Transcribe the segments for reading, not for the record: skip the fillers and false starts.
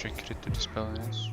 trickery to dispel, yes.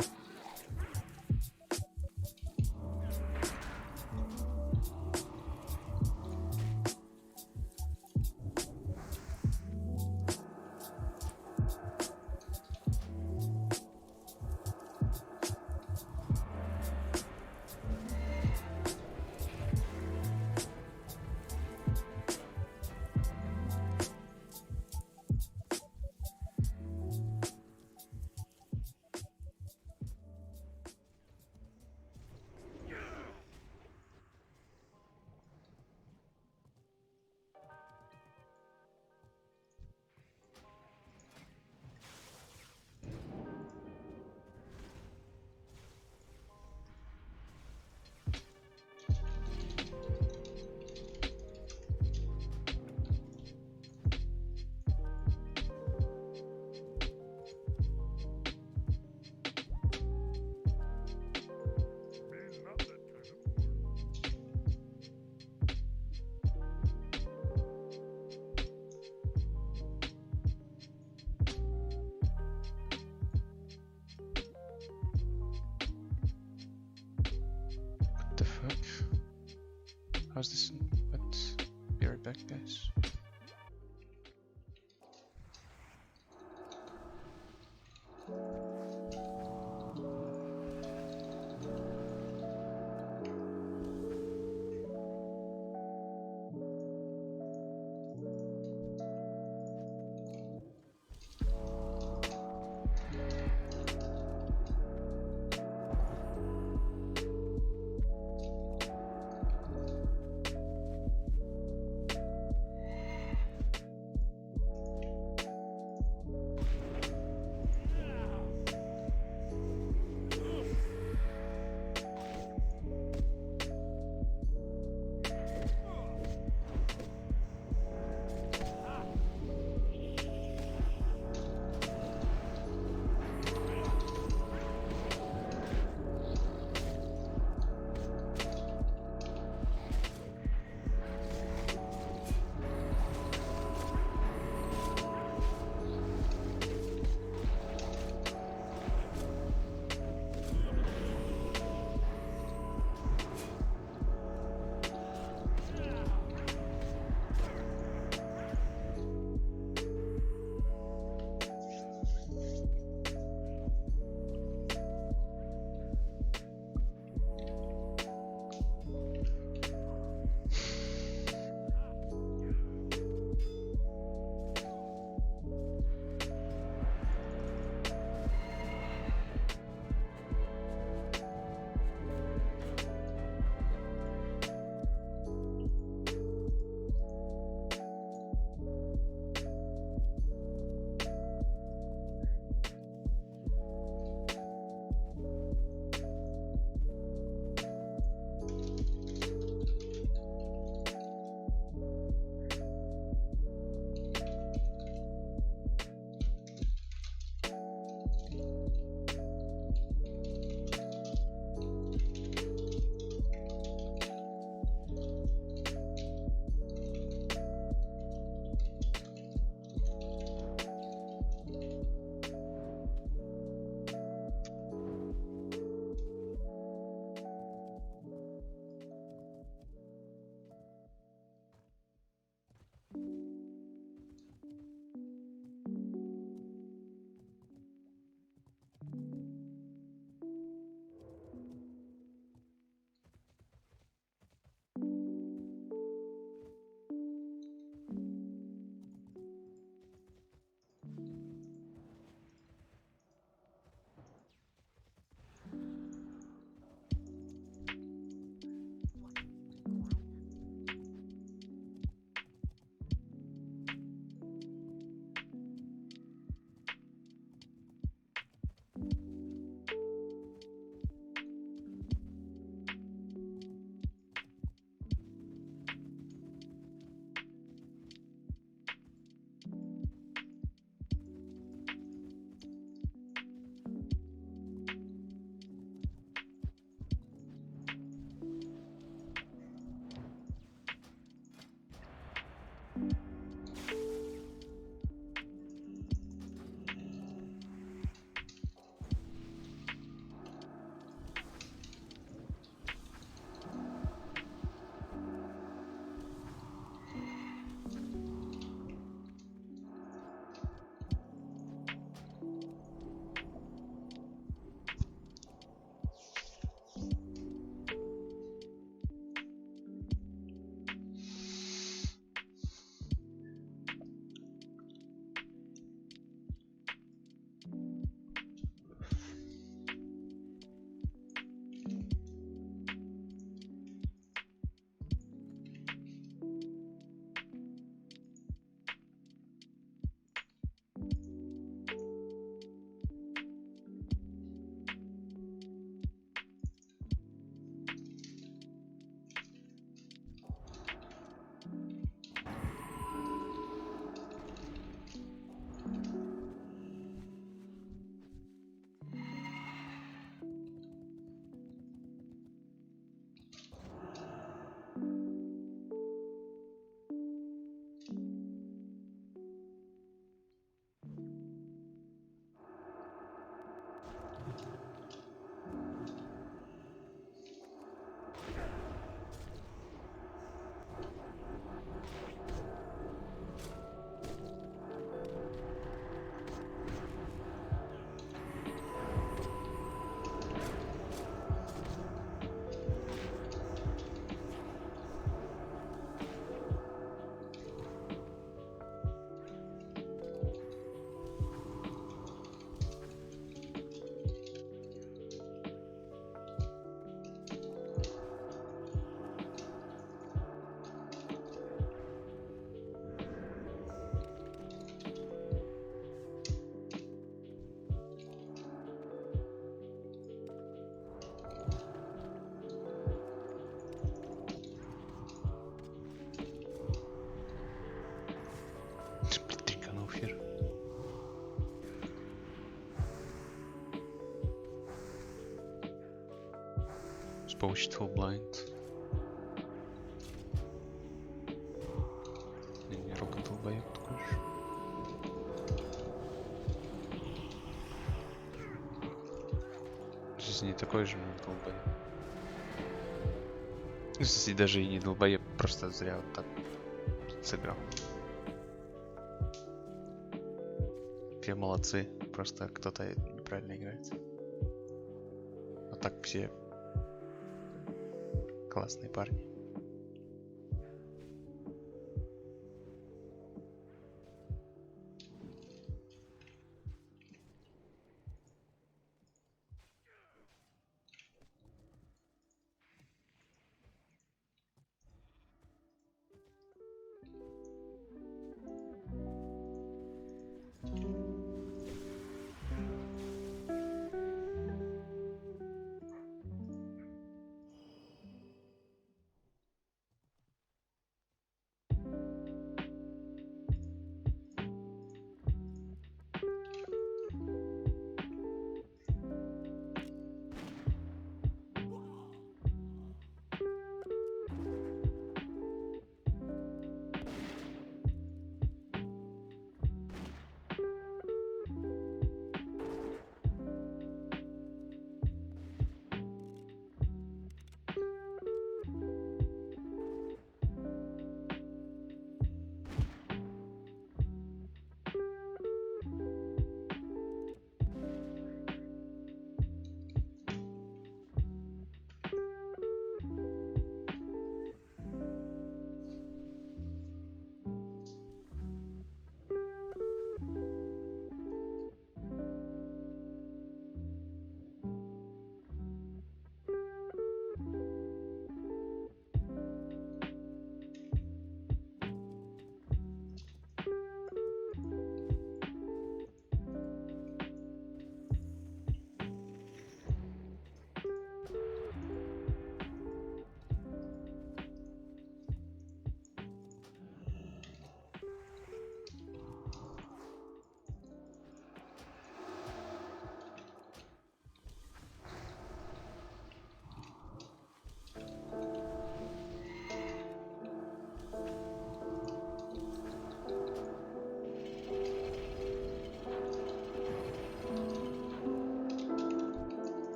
What the fuck? How's this? What? Be right back, guys. Beautiful blind. Не рок долбоёб такой же. В жизни такой же, но долбоёб. Ну, если даже и не долбоёб, просто зря вот так сыграл. Все молодцы, просто кто-то неправильно играет. А так все классные парни.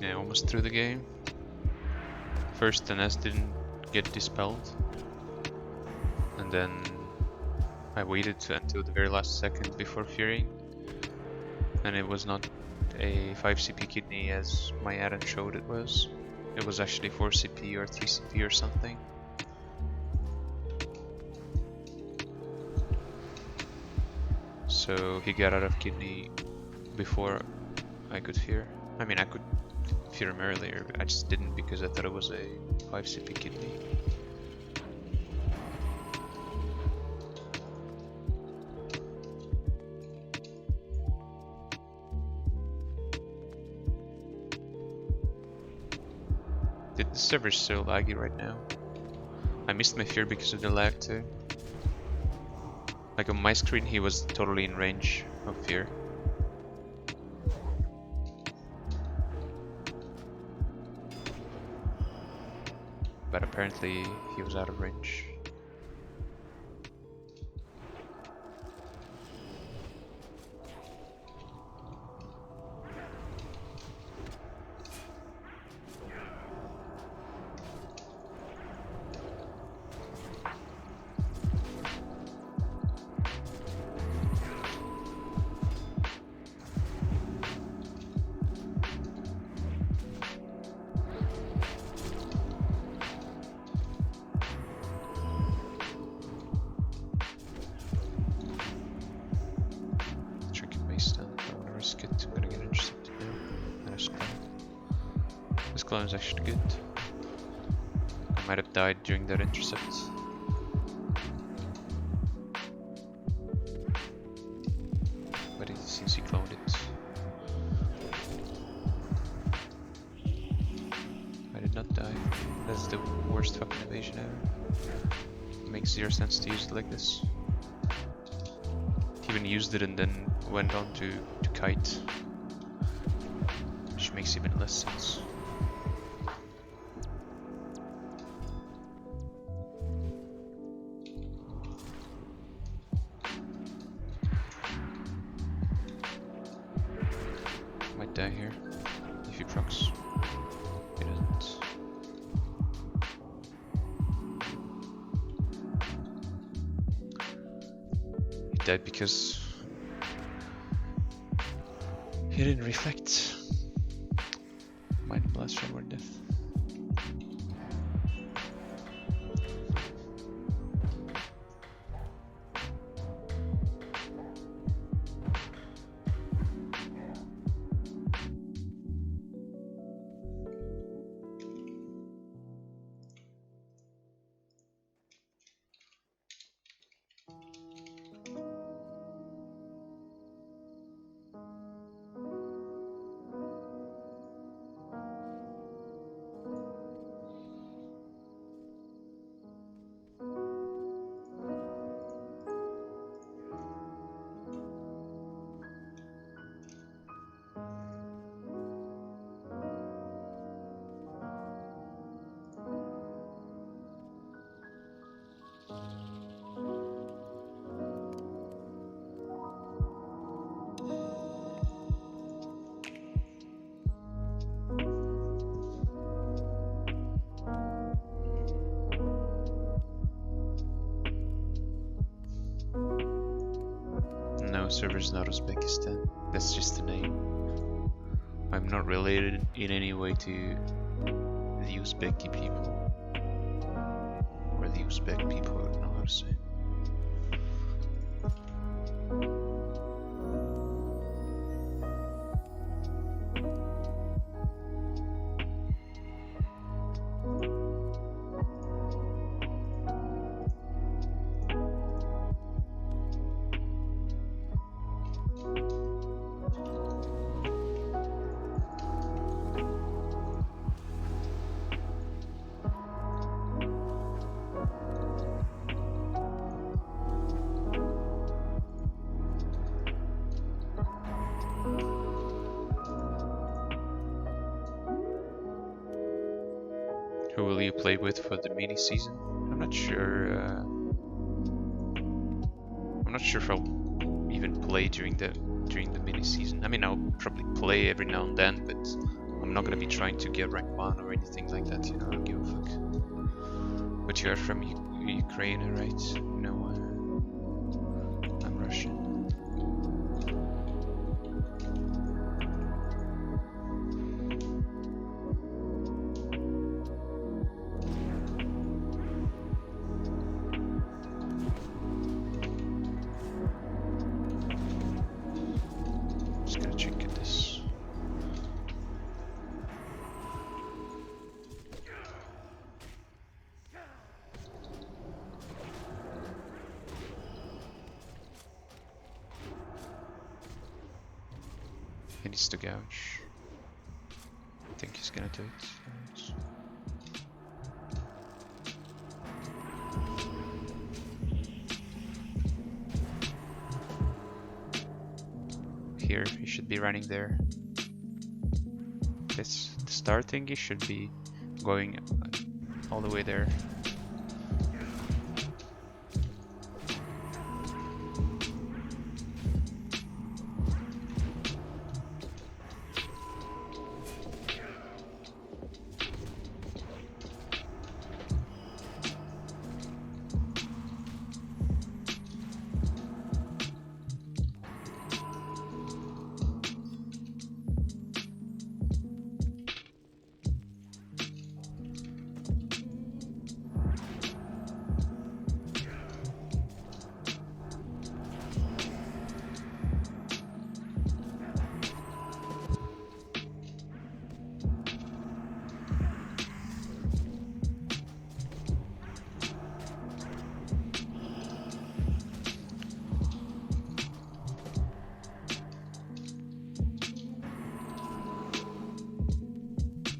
Yeah, almost through the game. First the nest didn't get dispelled, and then I waited until the very last second before fearing, and it was not a 5 CP kidney as my add-on showed it was. It was actually 4 CP or 3 CP or something. So he got out of kidney before I could fear. I mean, I could fear him earlier, but I just didn't because I thought it was a 5 CP kidney. The server's so laggy right now. I missed my fear because of the lag too. Like on my screen he was totally in range of fear. But apparently he was out of range. Is actually good. I might have died during that intercept. But it seems he cloned it. I did not die. That's the worst fucking evasion ever. It makes zero sense to use it like this. He even used it and then went on to kite. Which makes even less sense. Die here if he procs. He doesn't. He died because he didn't reflect. Mind blast from or death. server is not Uzbekistan. That's just the name. I'm not related in any way to the Uzbeki people. Or the Uzbek people, I don't know how to say. Who will you play with for the mini season? I'm not sure. I'm not sure if I'll even play during the mini season. I mean, I'll probably play every now and then, but I'm not gonna be trying to get rank 1 or anything like that. You know, I don't give a fuck. But you are from Ukraine, right? No, I'm Russian. He needs to gouge. I think he's gonna do it. Here, he should be running there. This the starting, he should be going all the way there.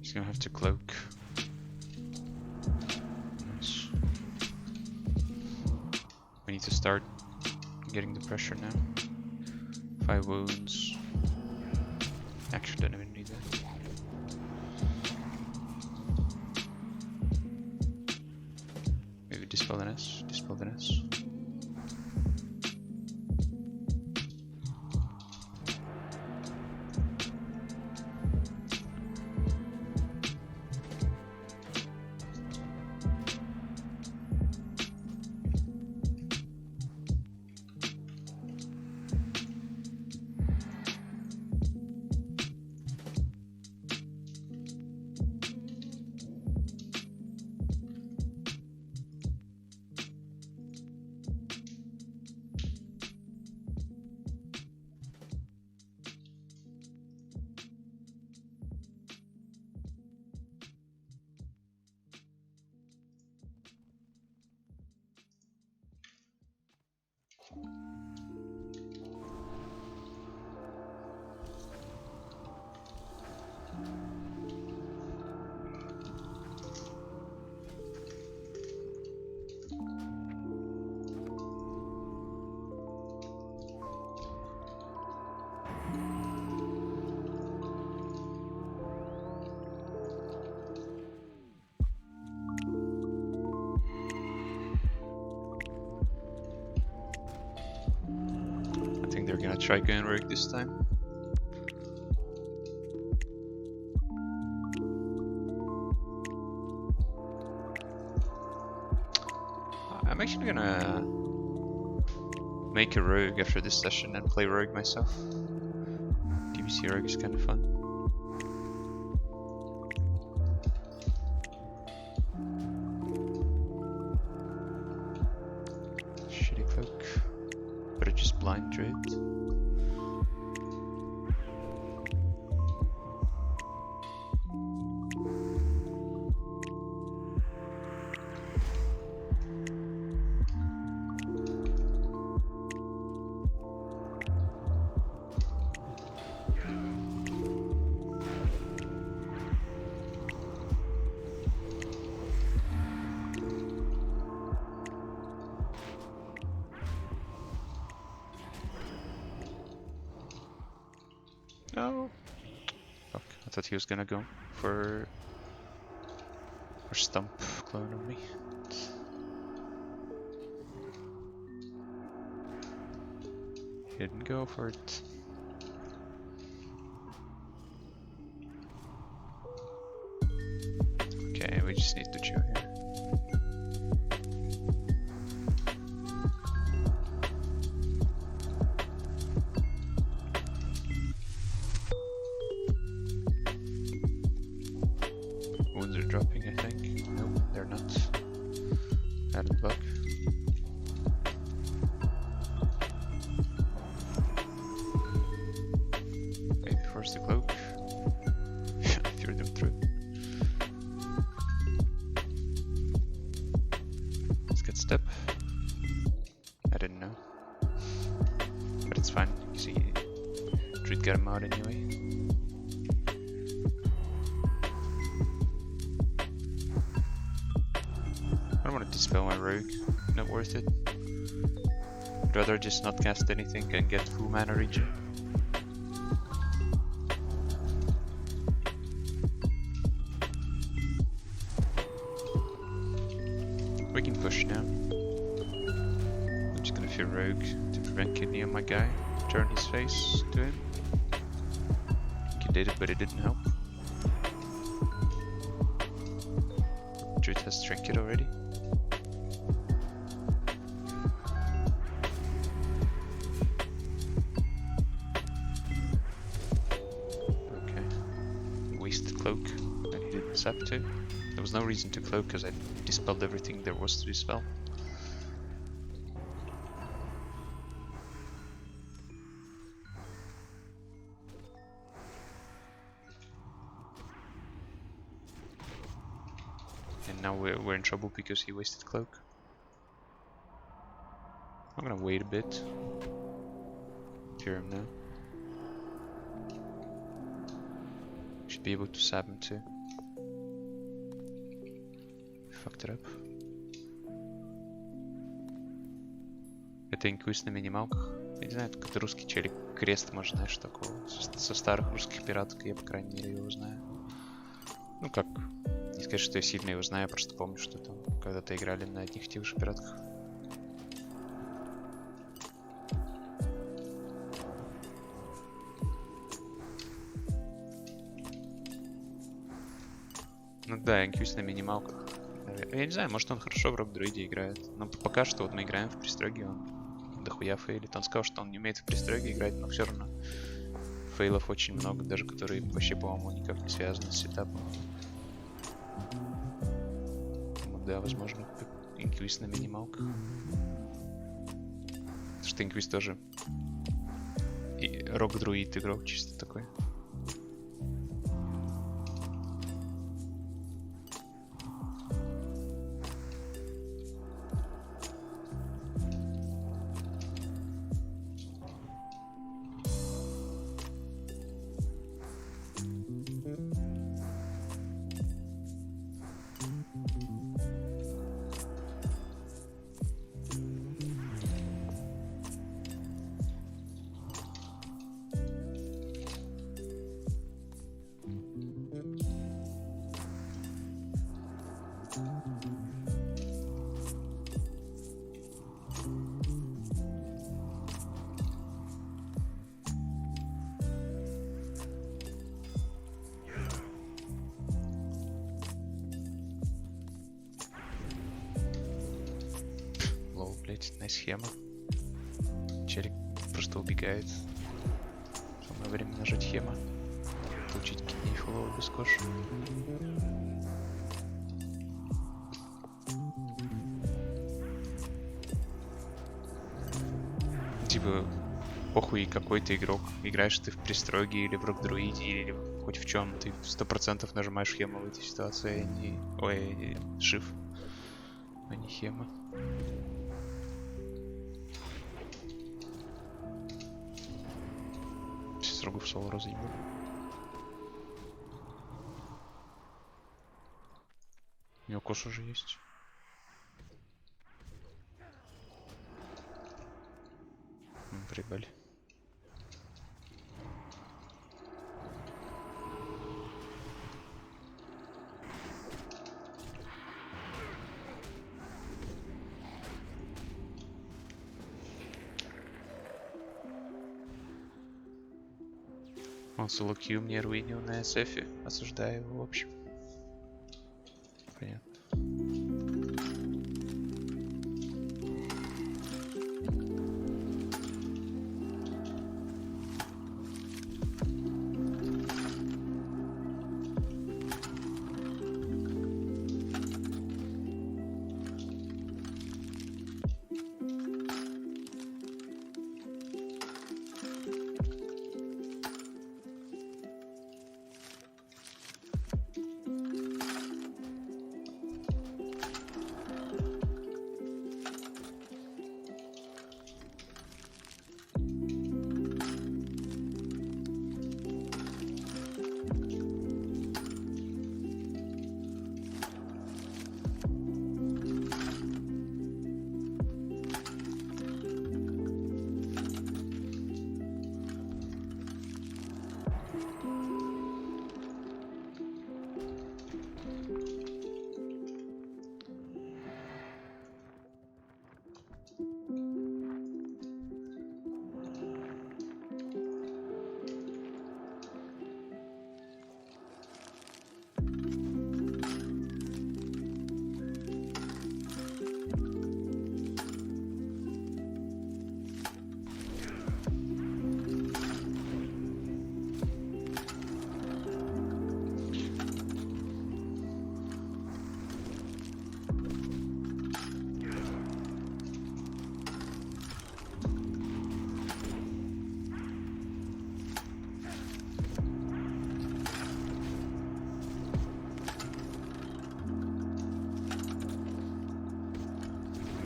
He's gonna have to cloak. Nice. We need to start getting the pressure now. 5 wounds. Actually, don't even need that. Maybe dispel the S. Dispel the S. They're gonna try going work this time. I'm actually gonna make a rogue after this session and play rogue myself. TBC rogue is kind of fun. Shitty cloak. But I just blind trade. No. Fuck, I thought he was gonna go for stump clone on me. He didn't go for it. Okay, we just need to chill here. Wounds are dropping, I think. Nope, they're not. Added bug. Maybe force the cloak. Threw them through. Let's get step. I didn't know. But it's fine. You see, Druid got him out anyway. I don't want to dispel my rogue, not worth it. I'd rather just not cast anything and get full mana regen. We can push now. I'm just gonna fear rogue to prevent kidney on my guy. Turn his face to him. He did it, but it didn't help. Druid has trinket already. Cloak, and he didn't sap too. There was no reason to cloak because I dispelled everything there was to dispel. And now we're in trouble because he wasted cloak. I'm gonna wait a bit. Fear him now. Should be able to sab him too. Fucked it up. Это инквиз на минималках. Я не знаю, какой-то русский челик крест, может, знаешь, такого. Со старых русских пираток, я, по крайней мере, его знаю. Ну как, не сказать, что я сильно его знаю, я просто помню, что там когда-то играли на одних и тех же пиратках. Ну да, инквиз на минималках. Я не знаю, может он хорошо в рок-друиде играет. Но пока что вот мы играем в пристроге, он дохуя фейлит. Он сказал, что он не умеет в пристроге играть, но все равно фейлов очень много, даже которые вообще, по-моему, никак не связаны с сетапом. Ну да, возможно, инквиз на минималках. Потому что инквиз тоже и рок-друид игрок чисто такой. Найс схема. Челик просто убегает. Самое время нажать хема. Получить кидней фуловый без кош. Типа, похуй какой ты игрок. Играешь ты в пристроге или в рок-друиде, или хоть в чем. Ты 100% нажимаешь хема в этой ситуации, а не... Ой, шиф. А не хема. Сейчас рогу в соло разъебу. У него кош уже есть. Прибыли. Он соло Q мне руинил на SF. Осуждаю его, в общем. Понятно.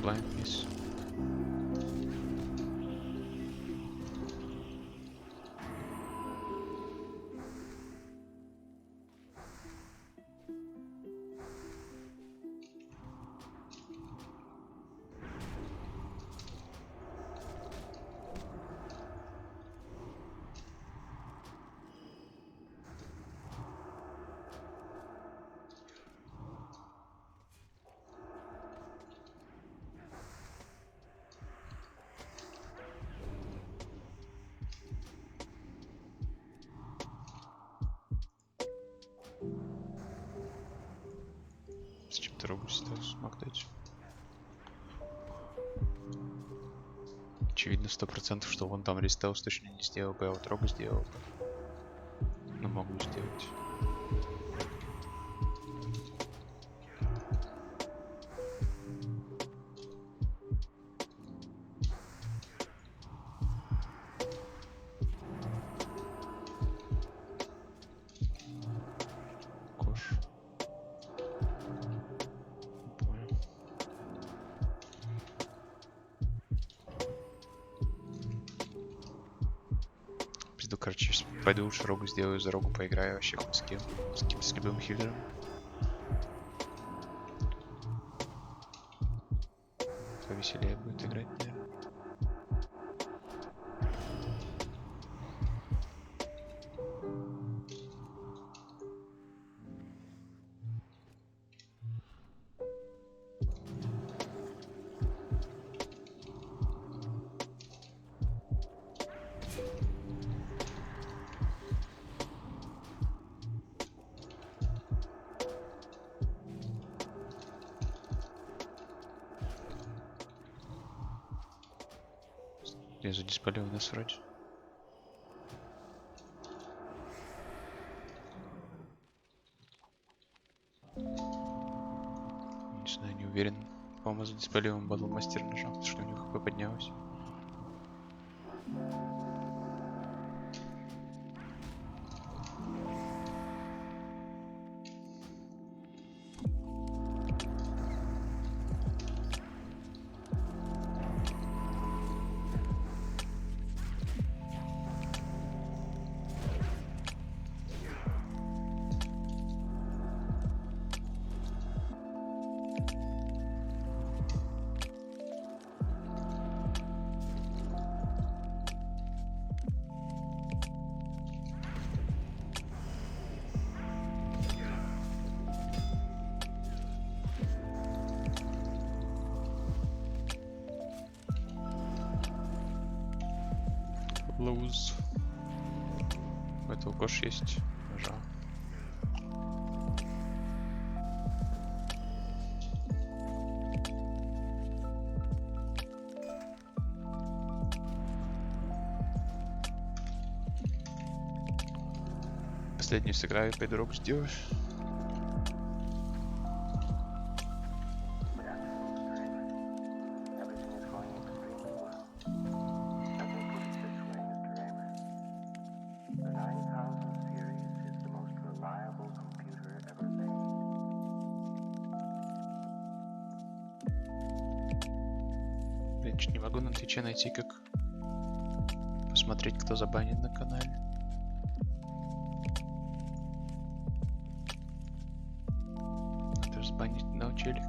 Blind miss. С чем-то рогу сейчас мог дать. Очевидно 100%, что вон там рестаус точно не сделал бы, а вот рогу сделал бы. Но могу сделать. Короче, пойду лучше рогу сделаю, за рогу поиграю вообще хоть с любым хиллером. Повеселее будет играть, наверное. Я задиспалил нас вроде. Не знаю, не уверен. По-моему, задиспалил он батл мастер нажал, потому что у него хп поднялось. Lose. У этого кош есть. Нажал. Последний сыграю, пойду рок сделаешь. Я чуть не могу на Твиче найти, как посмотреть, кто забанен на канале. Надо же сбанить на челик.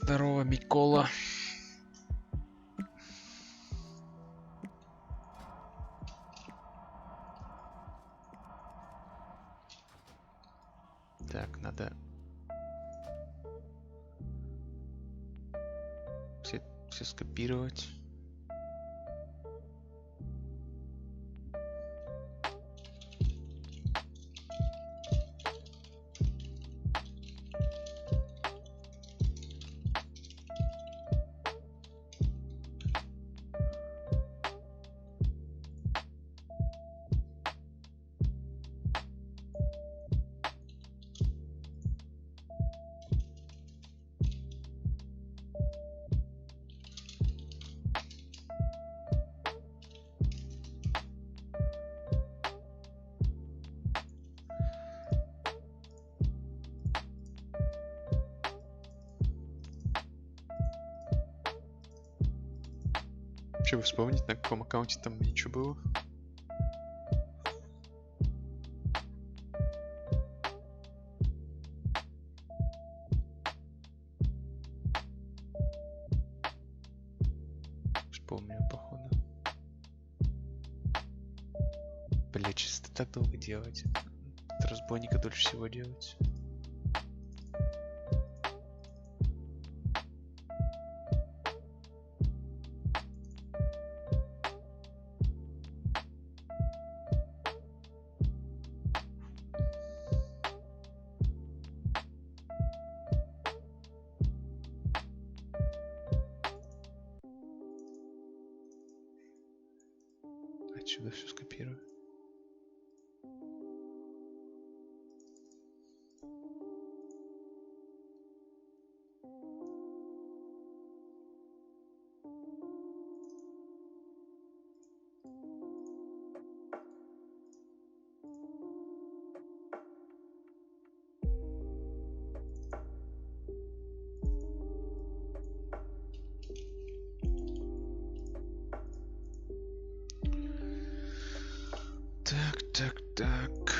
Здорово, Микола. Так, надо все скопировать. Чтобы вспомнить, на каком аккаунте там ничего было. Вспомню, походу. Блять, сейчас это так долго делать. От разбойника дольше всего делать. Отсюда все скопирую. Так.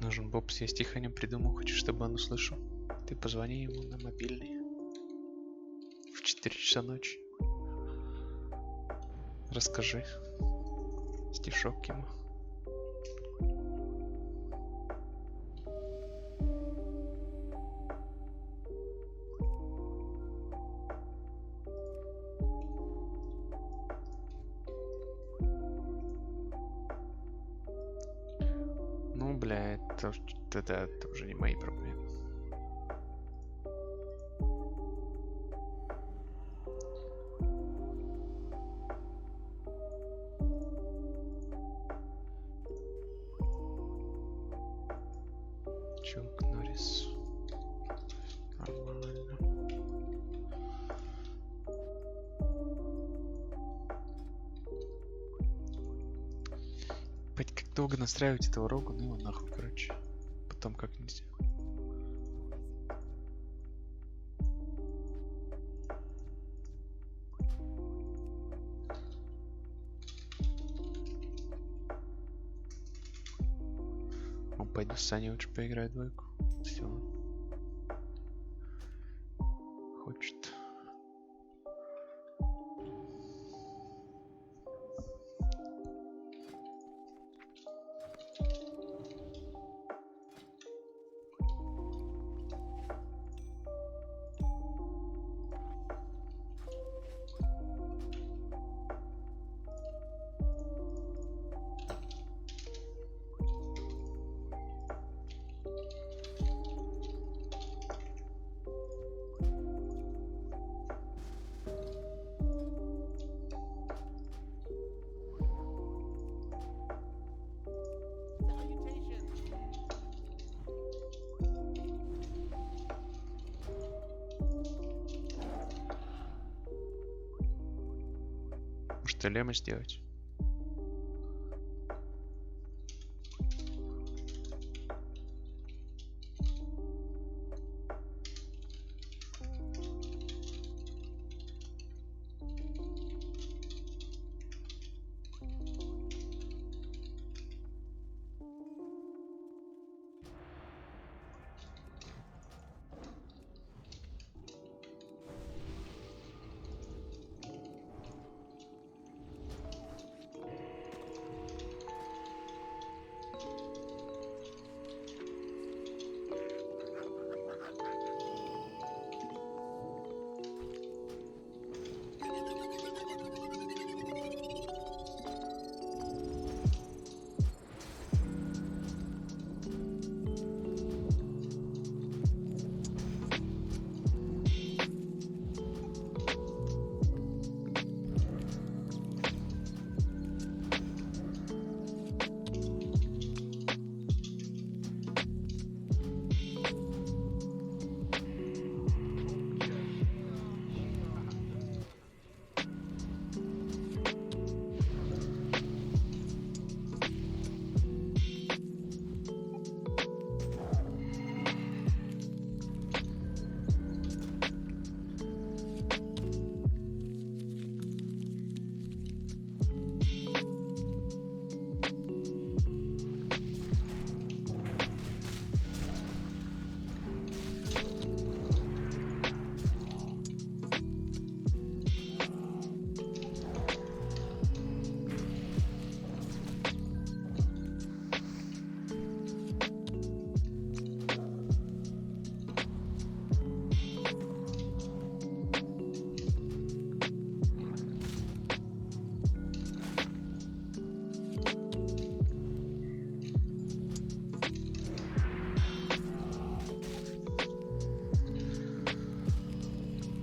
Нужен Бобс, я стиханю придумал, хочу, чтобы он услышал. Ты позвони ему на мобильный в 4 часа ночи. Расскажи стишок ему. Ну, бля, это уже не мои проблемы. Чунг Норрис. Нормально. Блять, как долго настраивать этого рога, ну его нахуй, короче. Потом как-нибудь. Он пойду с Саней лучше поиграть двойку. Все. Хочет. Может, лема сделать?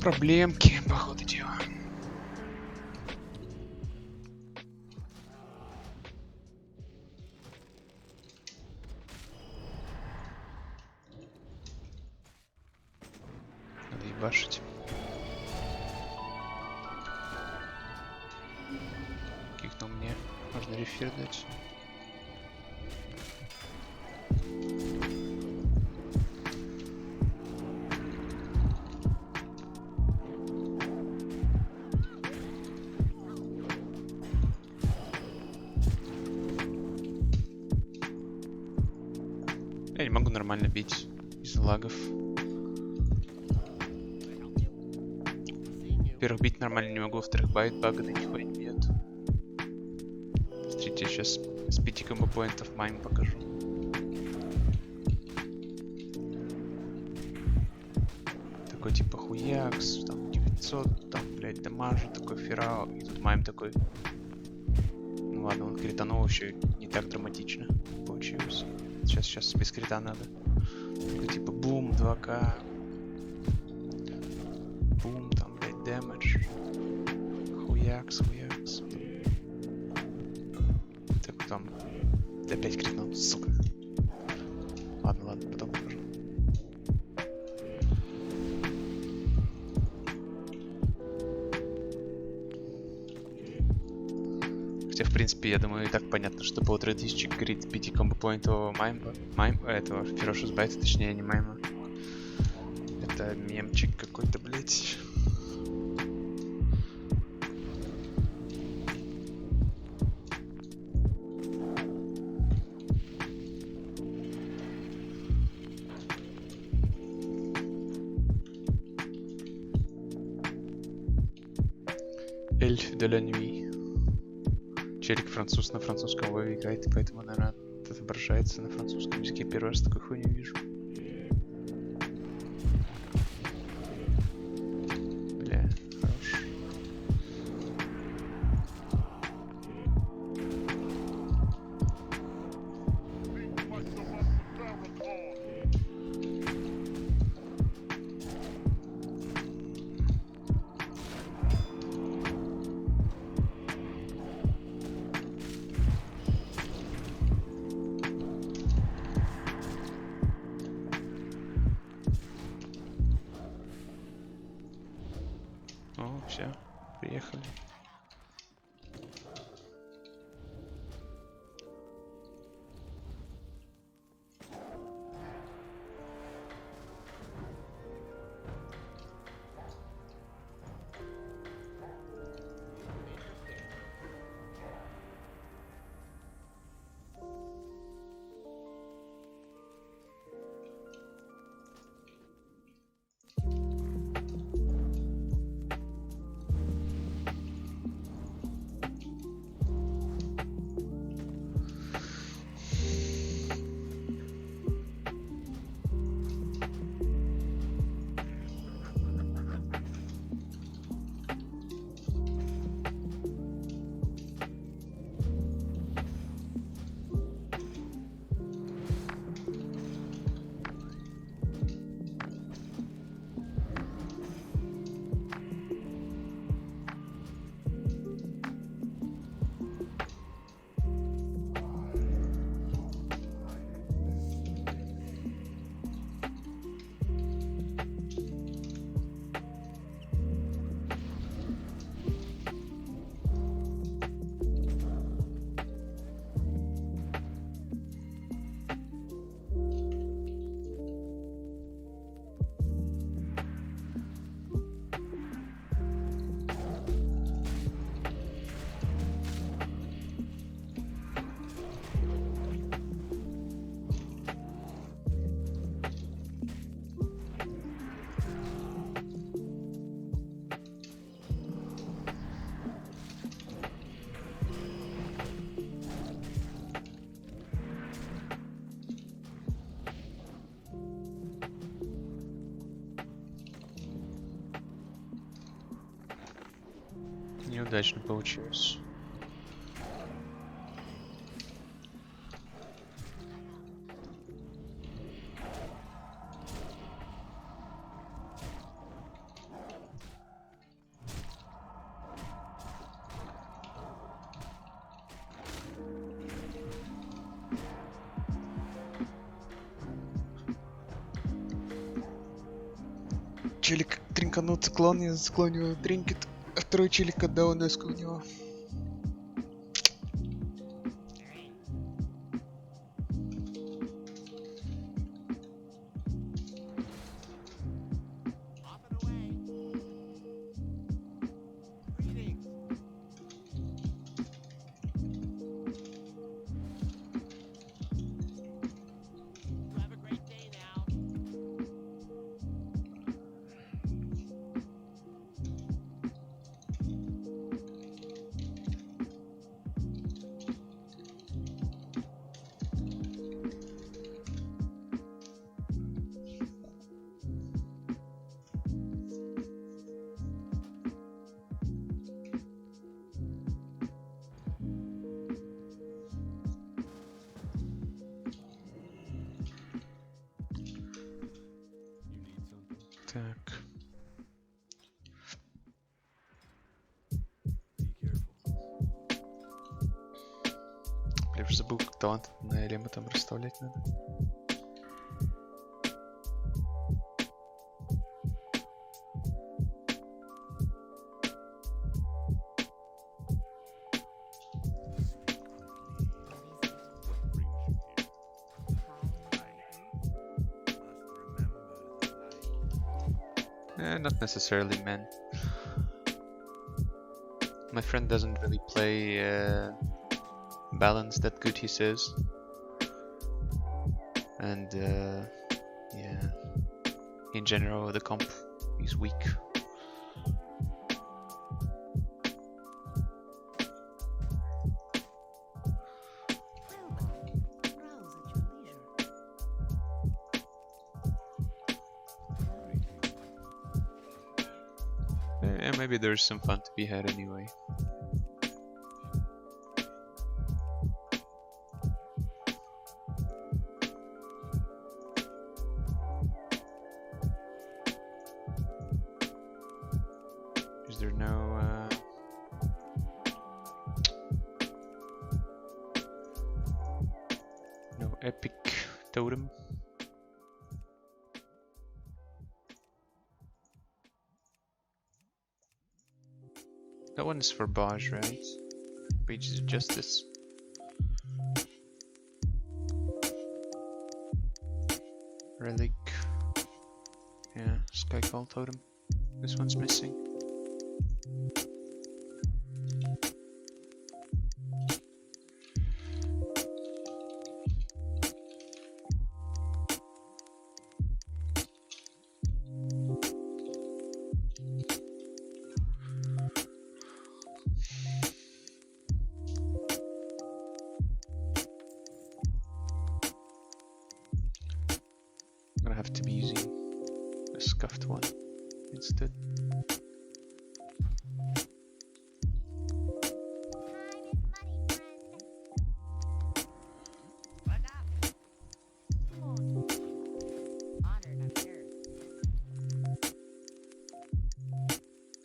Проблемки, по ходу дела. Надо ебашить. Кикнул мне. Можно рефир дать. Я не могу нормально бить из-за лагов. Во-первых, бить нормально не могу, во-вторых, байт баганы нихуя не бьет. Смотрите, я сейчас с 5 комбо-поинтов майм покажу. Такой типа хуякс, там 900, там, блядь, дамажу, такой фирау. И тут майм такой. Ну ладно, он кританул еще не так драматично получилось. Сейчас без крита надо. Такой типа бум, 2К. Бум, там, блядь, дэмэдж. Хуякс. Так, там опять крикнул, сука. Ладно, потом покажу. Хотя, в принципе, я думаю, и так понятно, что 1500 крит 5 комбо-поинтового этого Ferocious байта, точнее, не майма. Это мемчик какой-то, блять. Эльф de la nuit. Челик француз на французском вове играет, и поэтому, наверное, отображается на французском языке. Первый раз такой хуйню вижу. Бля, хорош. О, все, приехали. Неудачно получилось. челик тринканул циклон, я заклонил тринкет, а второй челик отдал деску в него. Так. Я уже забыл, как талант на Элема там расставлять надо. Not necessarily, man. My friend doesn't really play balance that good, he says. And yeah, in general the comp is weak. Yeah, maybe there's some fun to be had anyway. Is there no epic totem? That one is for Baj, right? Pages of Justice. Relic. Yeah, Skyfall Totem. This one's missing. I'm gonna have to be using a scuffed one instead.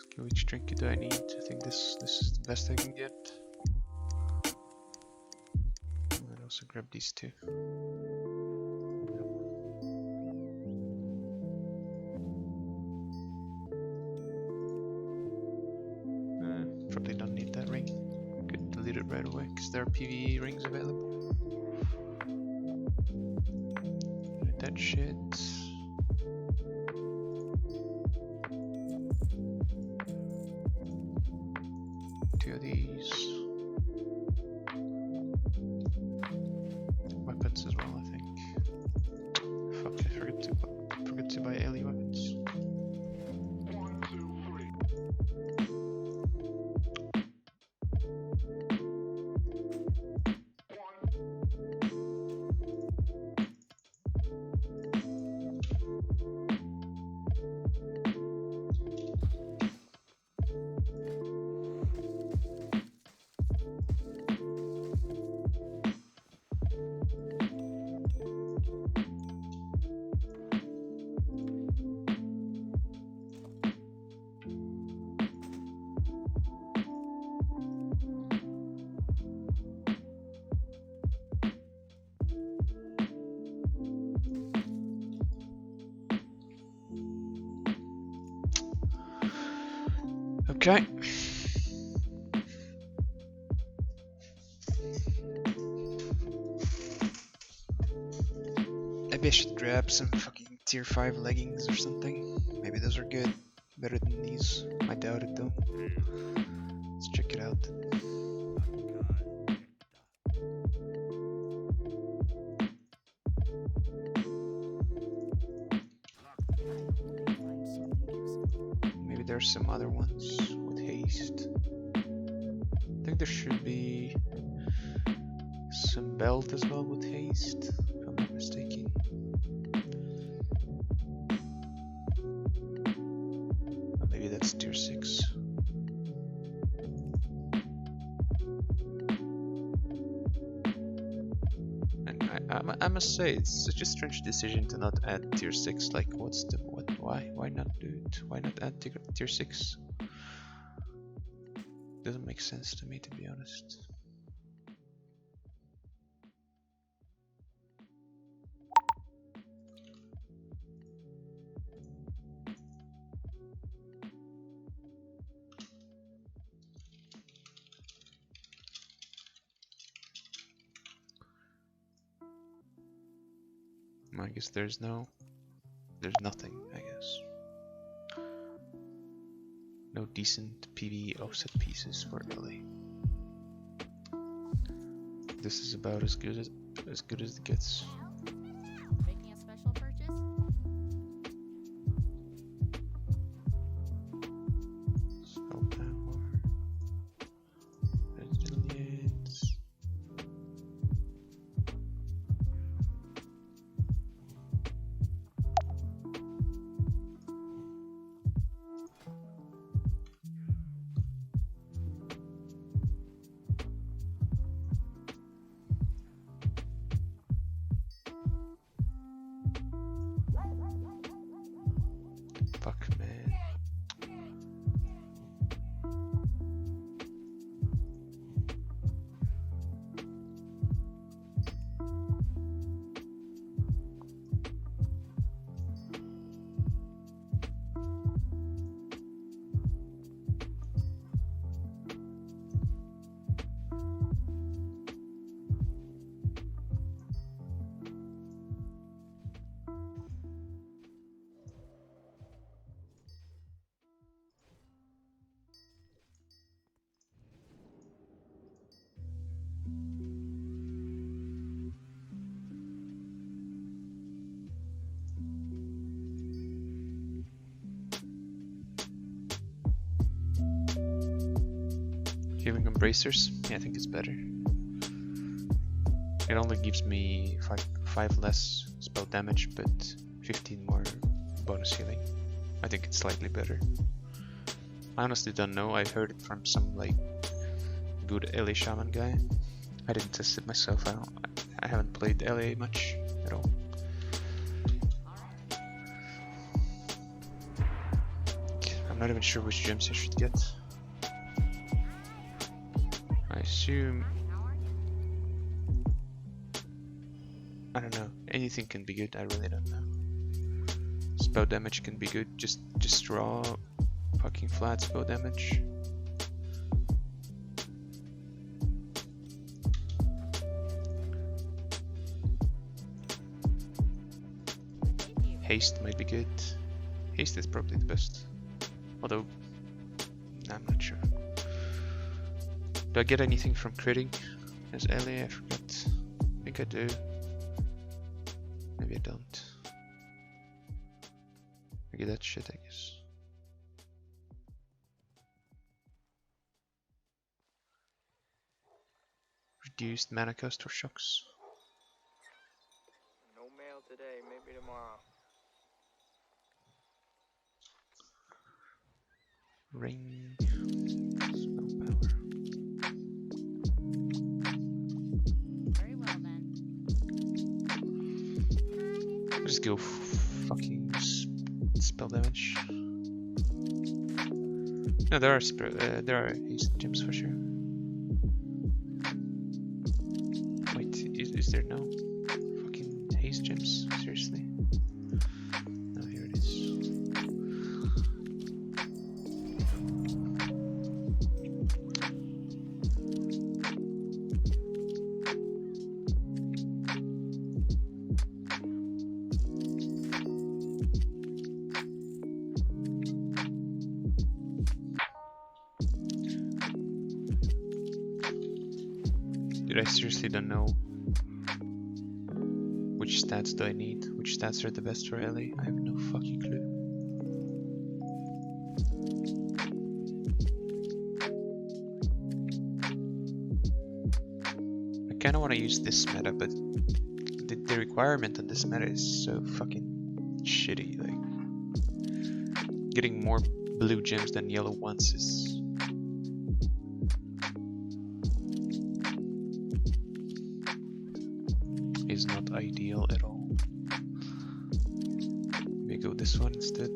Okay, which trinket do I need? I think this is the best I can get. And also grab these two. Probably don't need that ring. Could delete it right away because there are PvE rings available. Delete that shit. Two of these. Weapons as well, I think. Fuck, I forgot to buy alien weapons. Okay. Maybe I should grab some fucking tier 5 leggings or something. Maybe those are good. Better than these. I doubt it though. Let's check it out. Maybe there's some other ones with haste. I think there should be some belt as well with haste, if I'm not mistaken. Or maybe that's tier 6. And I must say, it's such a strange decision to not add tier 6. Like, why not do it? Why not add tier 6? Doesn't make sense to me, to be honest. I guess there's nothing, I guess. No decent PV offset pieces for LA. This is about as good as it gets. Making a special purchase? Spell power. Resilience. Fuck, man. Healing Embracers? Yeah, I think it's better. It only gives me 5 less spell damage, but 15 more bonus healing. I think it's slightly better. I honestly don't know. I heard it from some like good LA shaman guy. I didn't test it myself. I haven't played LA much at all. I'm not even sure which gems I should get. I assume, I don't know, anything can be good, I really don't know. Spell damage can be good, just raw fucking flat spell damage. Haste might be good. Haste is probably the best. Although, I'm not sure. Do I get anything from critting as LA? I forgot. I think I do. Maybe I don't. I get that shit, I guess. Reduced mana cost for shocks. No mail today, maybe tomorrow. Ring. Spell power. Very well then. Just go fucking spell damage. No, there are haste gems for sure. Wait, is there no fucking haste gems? Seriously? No, here it is. But I seriously don't know which stats do I need, which stats are the best for LA. I have no fucking clue. I kinda wanna use this meta, but the requirement on this meta is so fucking shitty. Like, getting more blue gems than yellow ones is not ideal at all. Maybe go this one instead.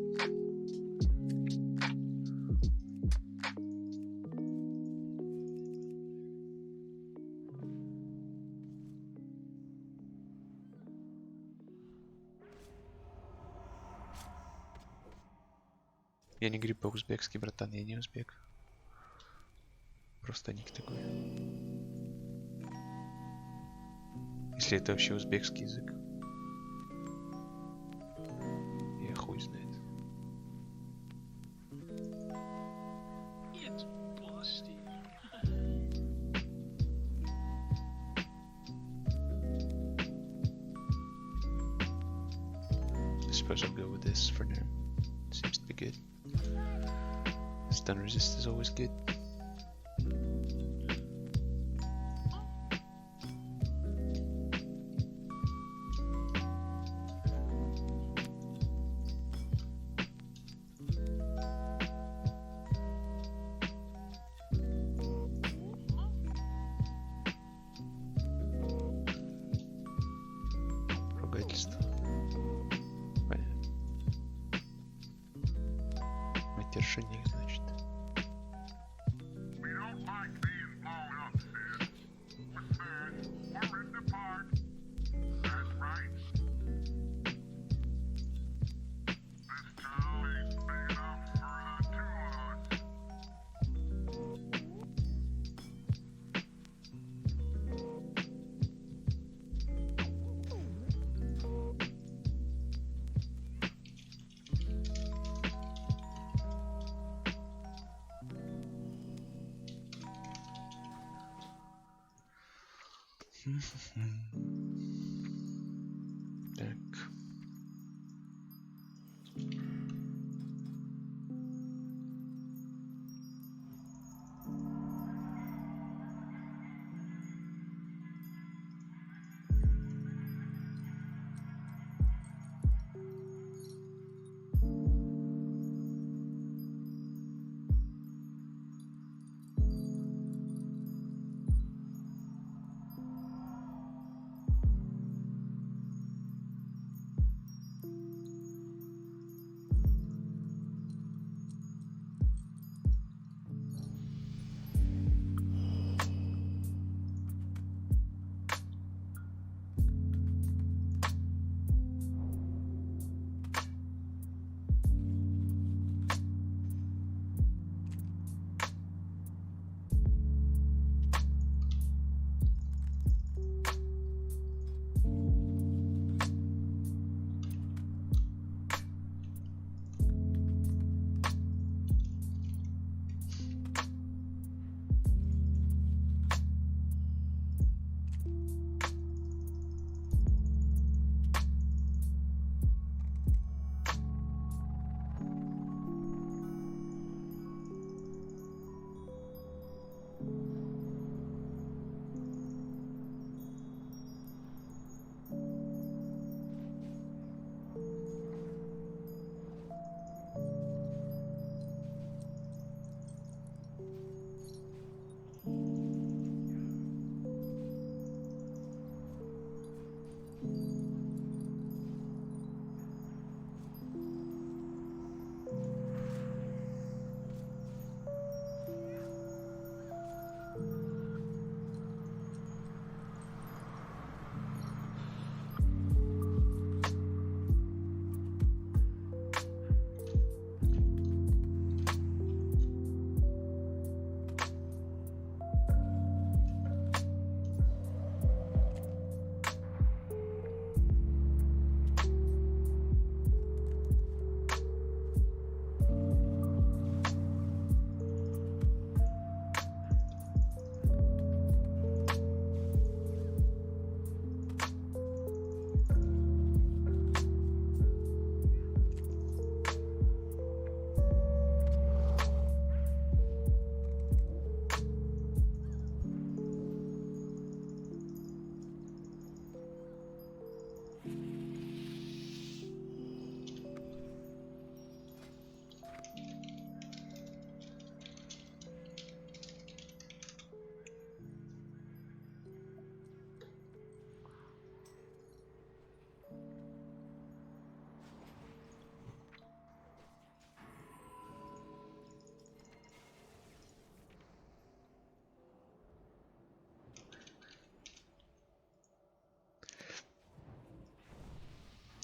Я не говорю по-узбекски, братан, я не узбек. Просто ник такой. Если это вообще узбекский язык. Я хуй знает. I suppose I'll go with this for now. Seems to be good. Stun resist is always good. Ругательство. Понятно. Матершинник, значит. Так.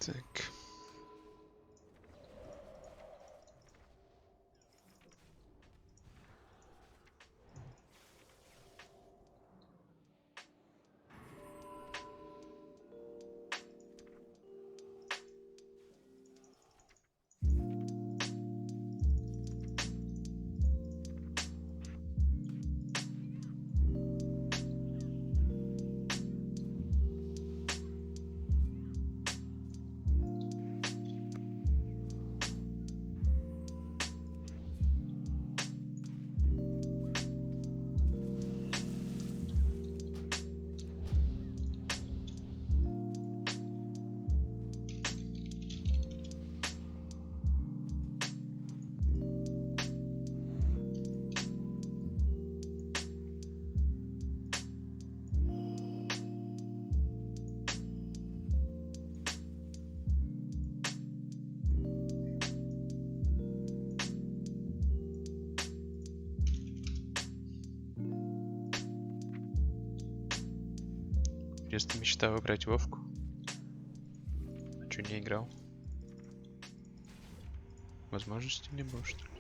Так. Просто мечтал играть Вовку. А чё не играл? Возможности не было, что ли?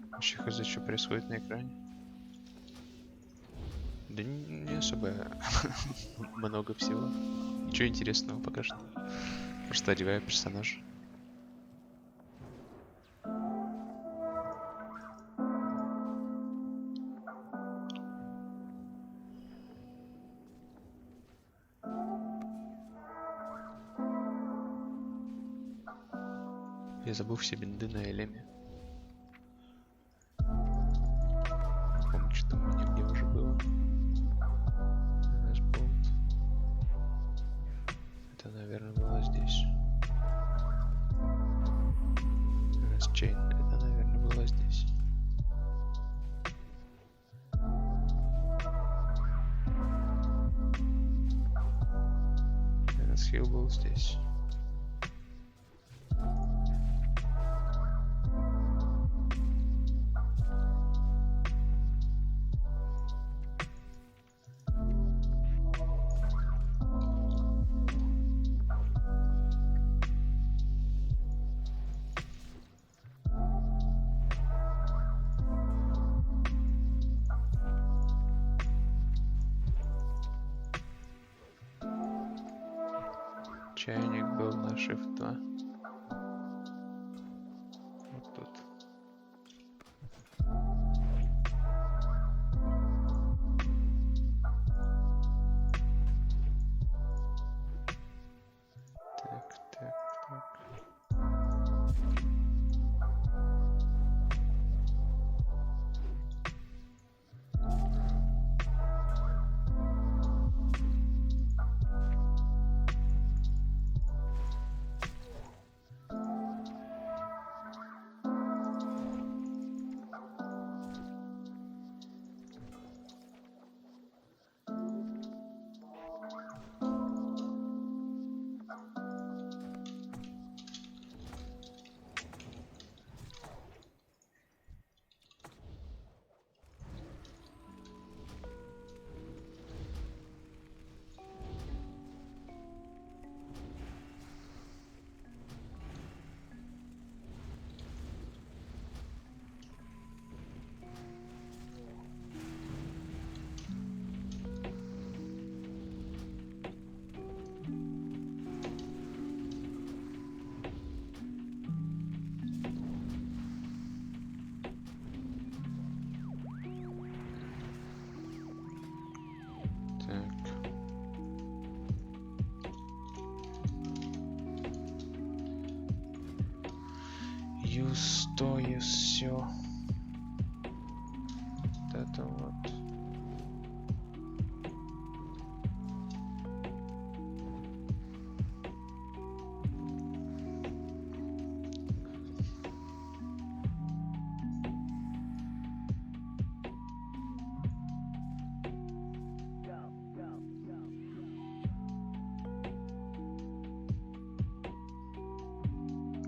Вообще хз, что происходит на экране? Да не особо много всего. Ничего интересного пока что. Просто одеваю персонажа. Я забыл все бинды на элеме. Не помню, что у меня где уже было. Наш болт. Это, наверное, было здесь. Раз чейн. Это, наверное, было здесь. Раз хил был здесь. Чайник был на Shift 2. Вот тут. Так. Use то, use все. Вот это вот.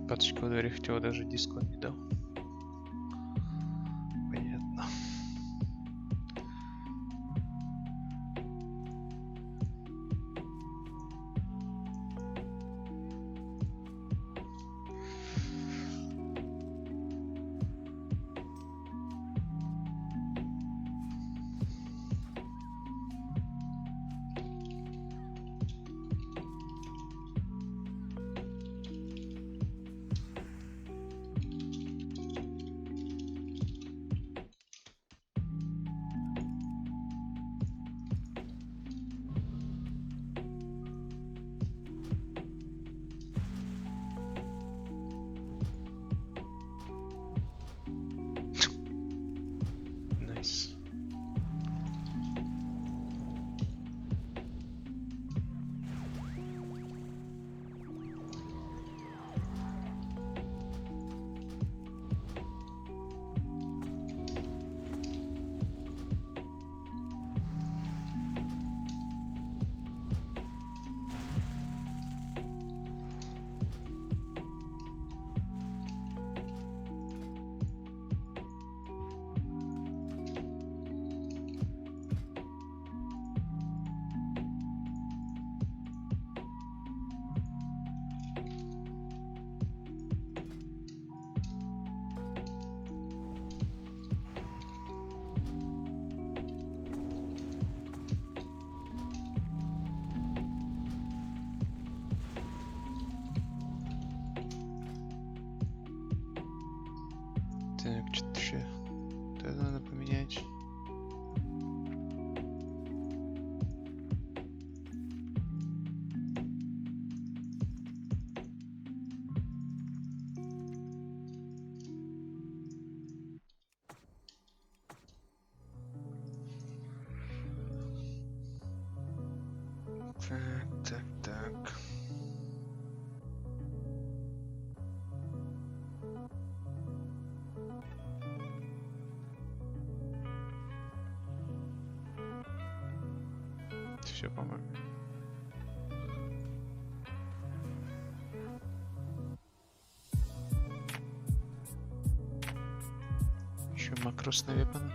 Паточка во дворе хотела даже диско не дал. Понятно. Так. Все, по-моему. Еще макрос на вепана.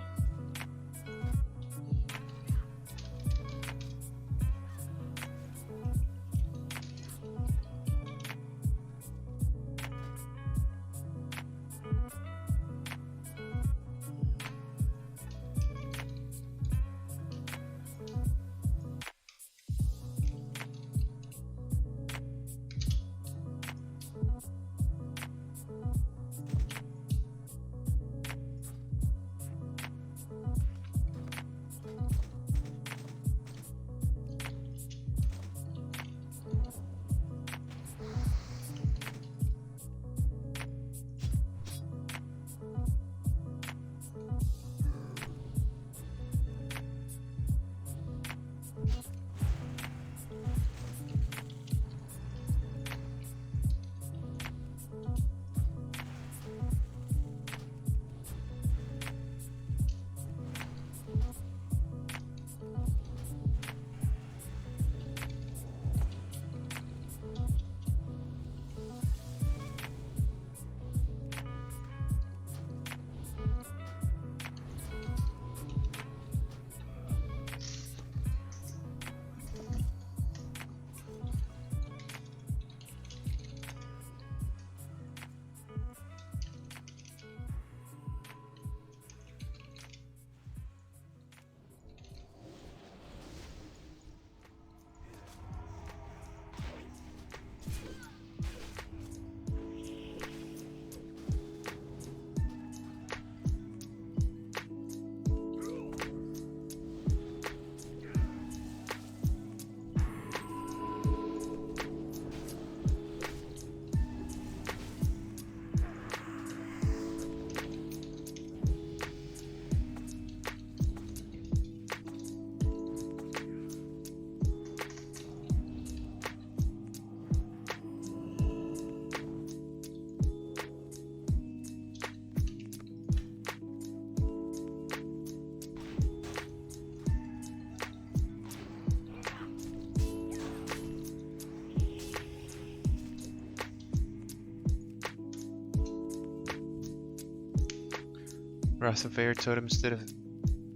Wrath of Air totem instead of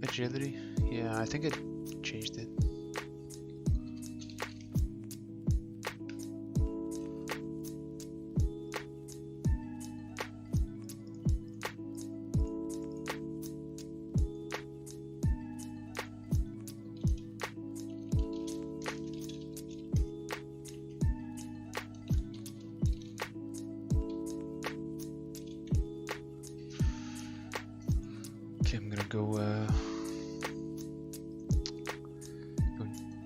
agility. Yeah, I think I changed it. Okay, I'm gonna go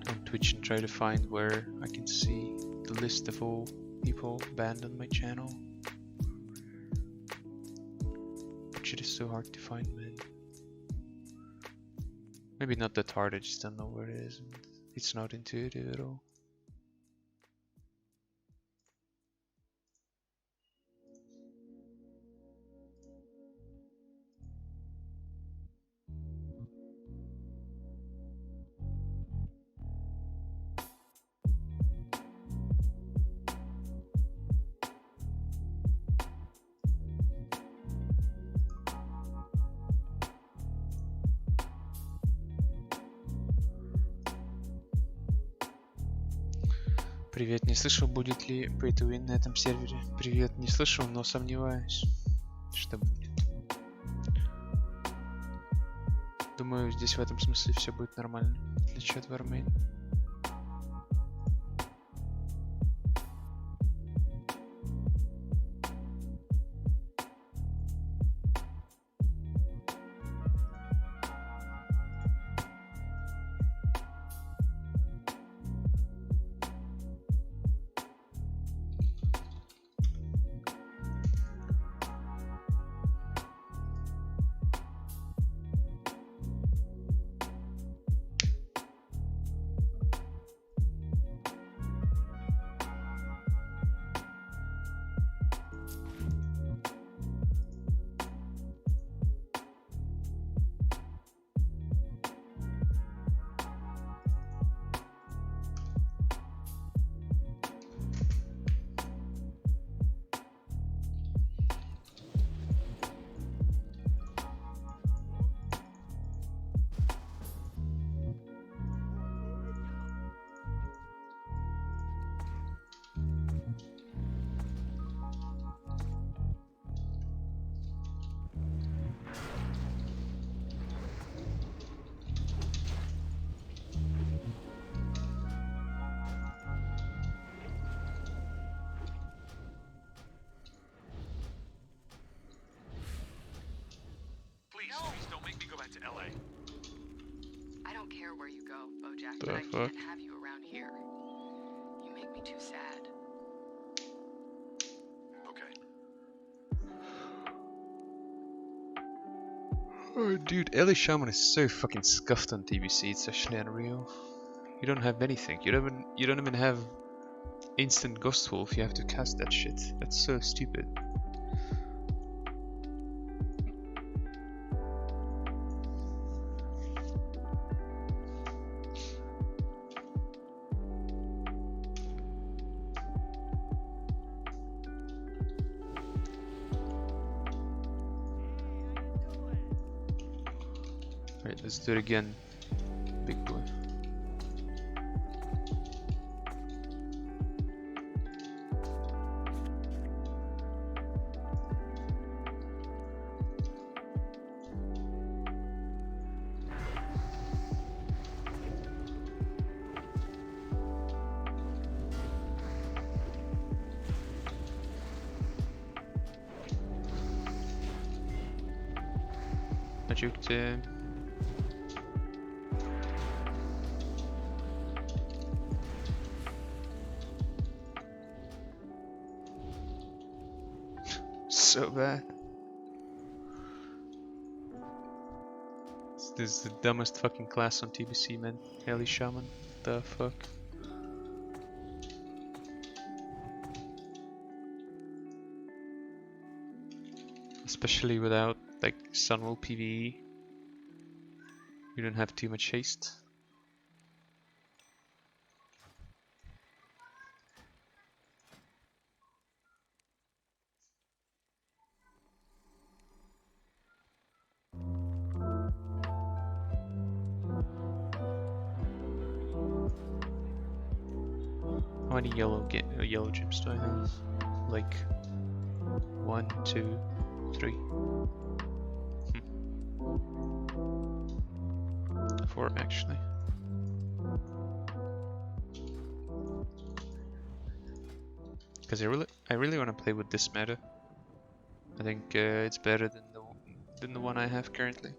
on Twitch and try to find where I can see the list of all people banned on my channel. Which it is so hard to find, man. Maybe not that hard, I just don't know where it is. And it's not intuitive at all. Привет, не слышал, будет ли pay to win на этом сервере. Привет, не слышал, но сомневаюсь, что будет. Думаю, здесь в этом смысле все будет нормально. Для чат вармейн. please don't make me go back to LA. I don't care where you go, Bojack, The but I fuck? can't have you around here. You make me too sad. Okay. Oh, dude, Ellie Shaman is so fucking scuffed on TBC. It's actually unreal. You don't have anything. You don't even have instant Ghost Wolf. You have to cast that shit. That's so stupid. Alright, let's do it again, big boy. I juked so bad. This is the dumbest fucking class on TBC, man. Ellie Shaman. The fuck? Especially without like Sunwell PvE. You don't have too much haste. How many yellow gems do I have? Like 1, 2, 3. 4 actually. Because I really want to play with this meta. I think it's better than the one I have currently.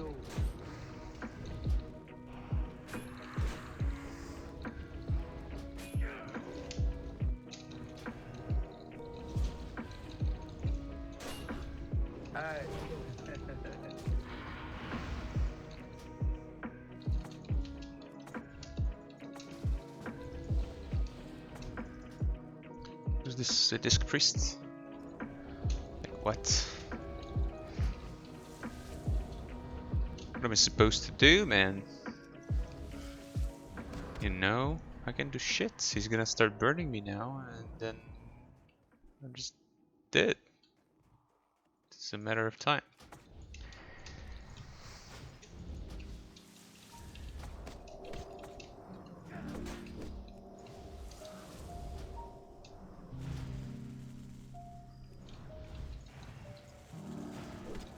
do? Alright. Who's this disc priest? Like what? What am I supposed to do, man? You know, I can do shit. He's gonna start burning me now, and then I'm just dead. It's a matter of time.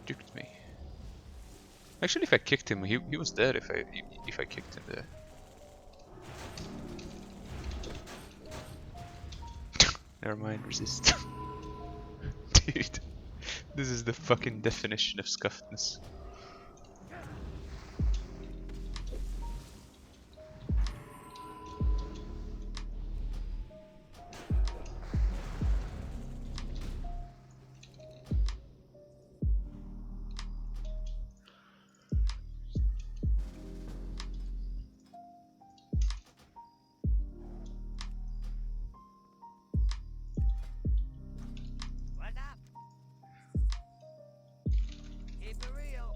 Duped me. Actually, if I kicked him, he was dead. If I kicked him there. Never mind, resist. Dude, this is the fucking definition of scuffedness. What's up? Keep it real.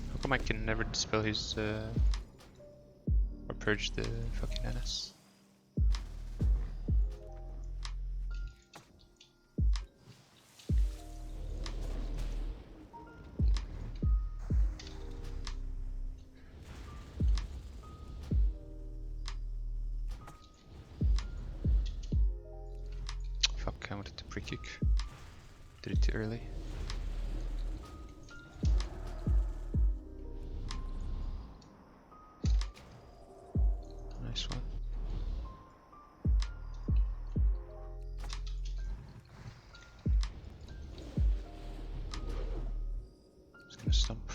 How come I can never dispel his or purge the fucking NS? Fuck, I wanted to pre-kick. Did it too early. Nice one. Just gonna stump.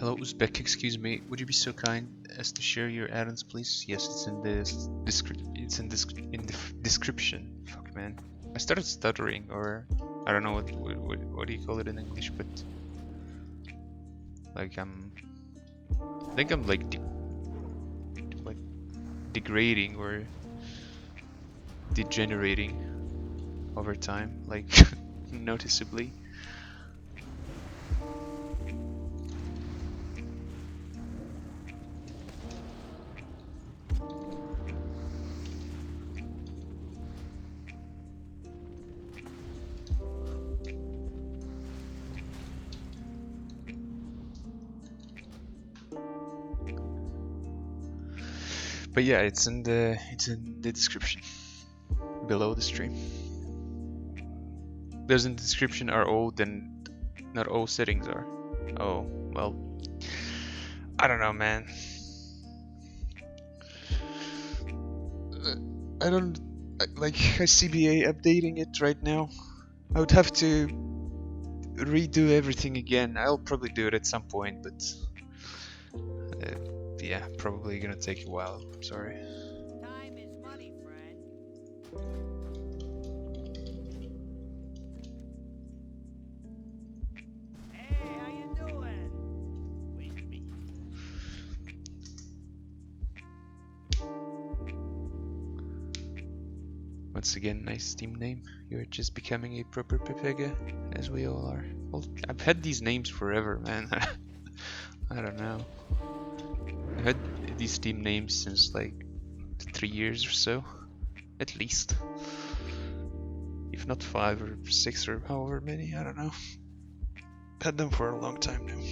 Hello Uzbek, excuse me. Would you be so kind as to share your add-ons, please? Yes, it's in the description. Fuck, man. I started stuttering, or I don't know what do you call it in English, but like I think I'm like degrading or degenerating over time, like noticeably. But yeah, it's in the description below the stream. There's in the description are all, then not all settings are. Oh well, I don't know, man. I don't like CBA updating it right now. I would have to redo everything again. I'll probably do it at some point, but yeah, probably gonna take a while. I'm sorry. Time is money, friend. Hey, how you doing? With me. Once again, nice Steam name. You're just becoming a proper Pepega, as we all are. Well, I've had these names forever, man. I don't know. I've had these Steam names since like 3 years or so, at least. If not 5 or 6 or however many, I don't know. Had them for a long time now.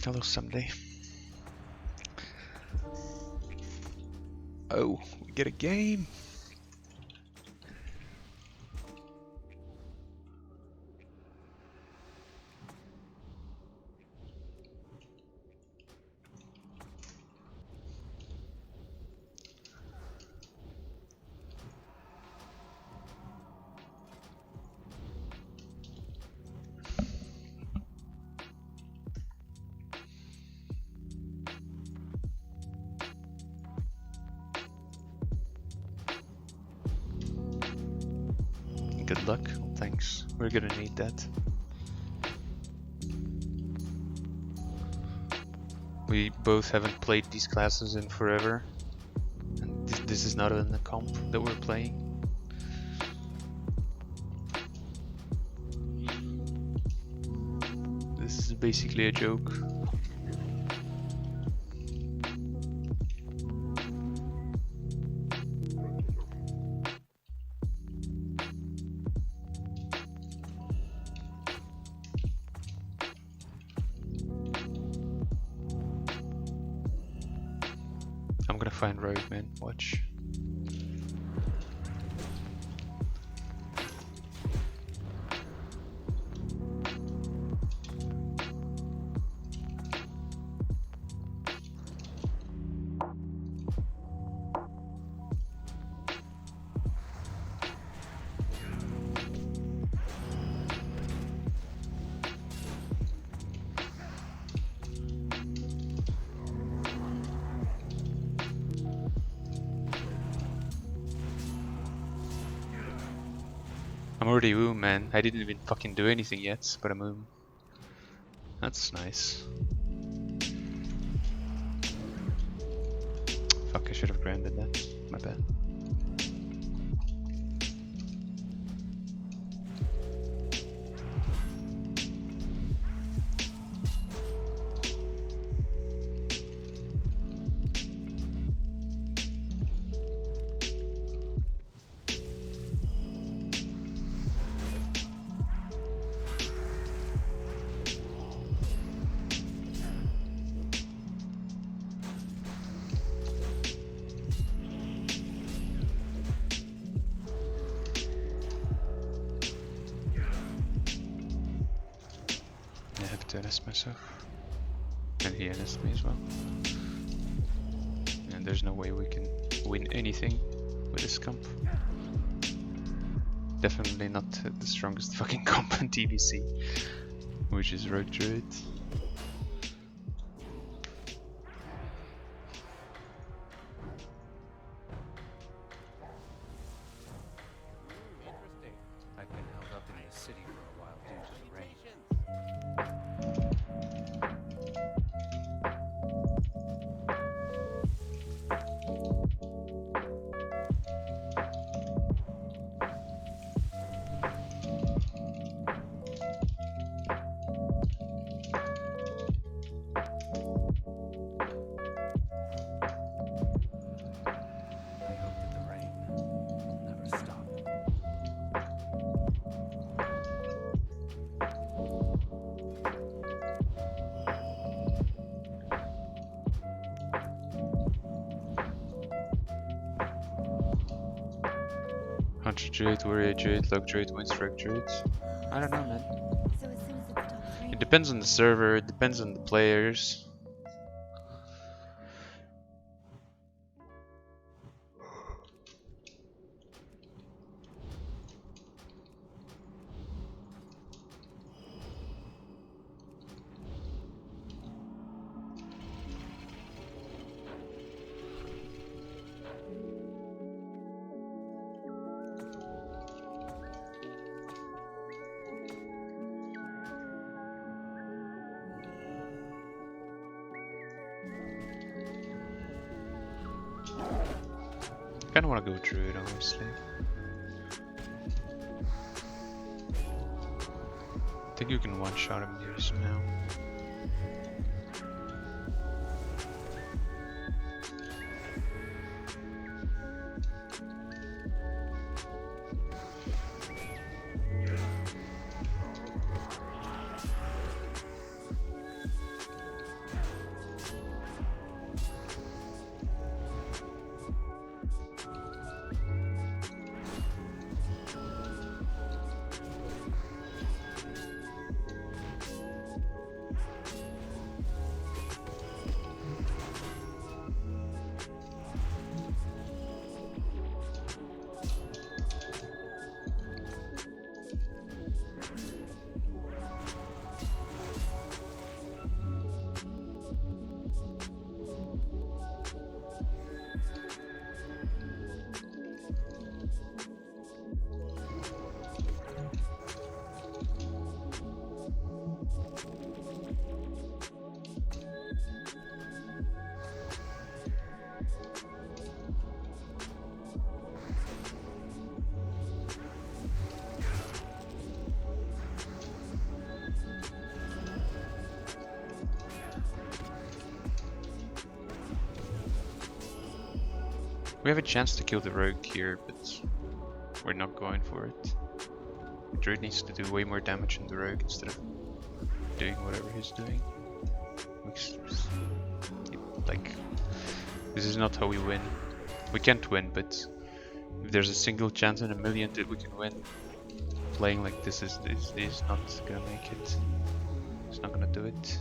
Hello, someday. Oh, we get a game. Good luck. Well, thanks. We're gonna need that. We both haven't played these classes in forever. And this is not in the comp that we're playing. This is basically a joke. I'm gonna find road, man. Watch. I'm already oom, man. I didn't even fucking do anything yet, but I'm oom. That's nice. Fuck, I should have granted that. My bad. I have to NS myself. And he NS'd me as well. And there's no way we can win anything with this comp. Definitely not the strongest fucking comp in TBC, which is Rogue Druid. Interesting. I've been held up in the city for a while due to the rain. I hope that the rain will never stop. Hunter Druid, Warrior Druid, Log Druid, Windstroke Druid. I don't know, man. So as soon as it stops raining, It depends on the server, it depends on the players. kinda wanna go Druid, honestly. I think you can one-shot him here somehow. We have a chance to kill the rogue here, but we're not going for it. The druid needs to do way more damage than the rogue instead of doing whatever he's doing. Like, this is not how we win. We can't win, but if there's a single chance in a million that we can win, playing like this is not gonna make it. It's not gonna do it.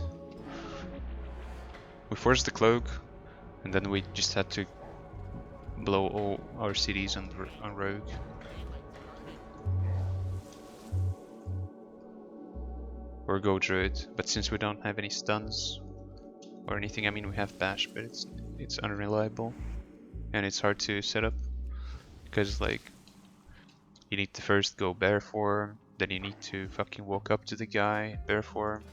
We forced the cloak, and then we just had to blow all our cities on rogue. Or go druid, but since we don't have any stuns or anything, I mean we have bash, but it's unreliable and it's hard to set up because like you need to first go bear form, then you need to fucking walk up to the guy bear form.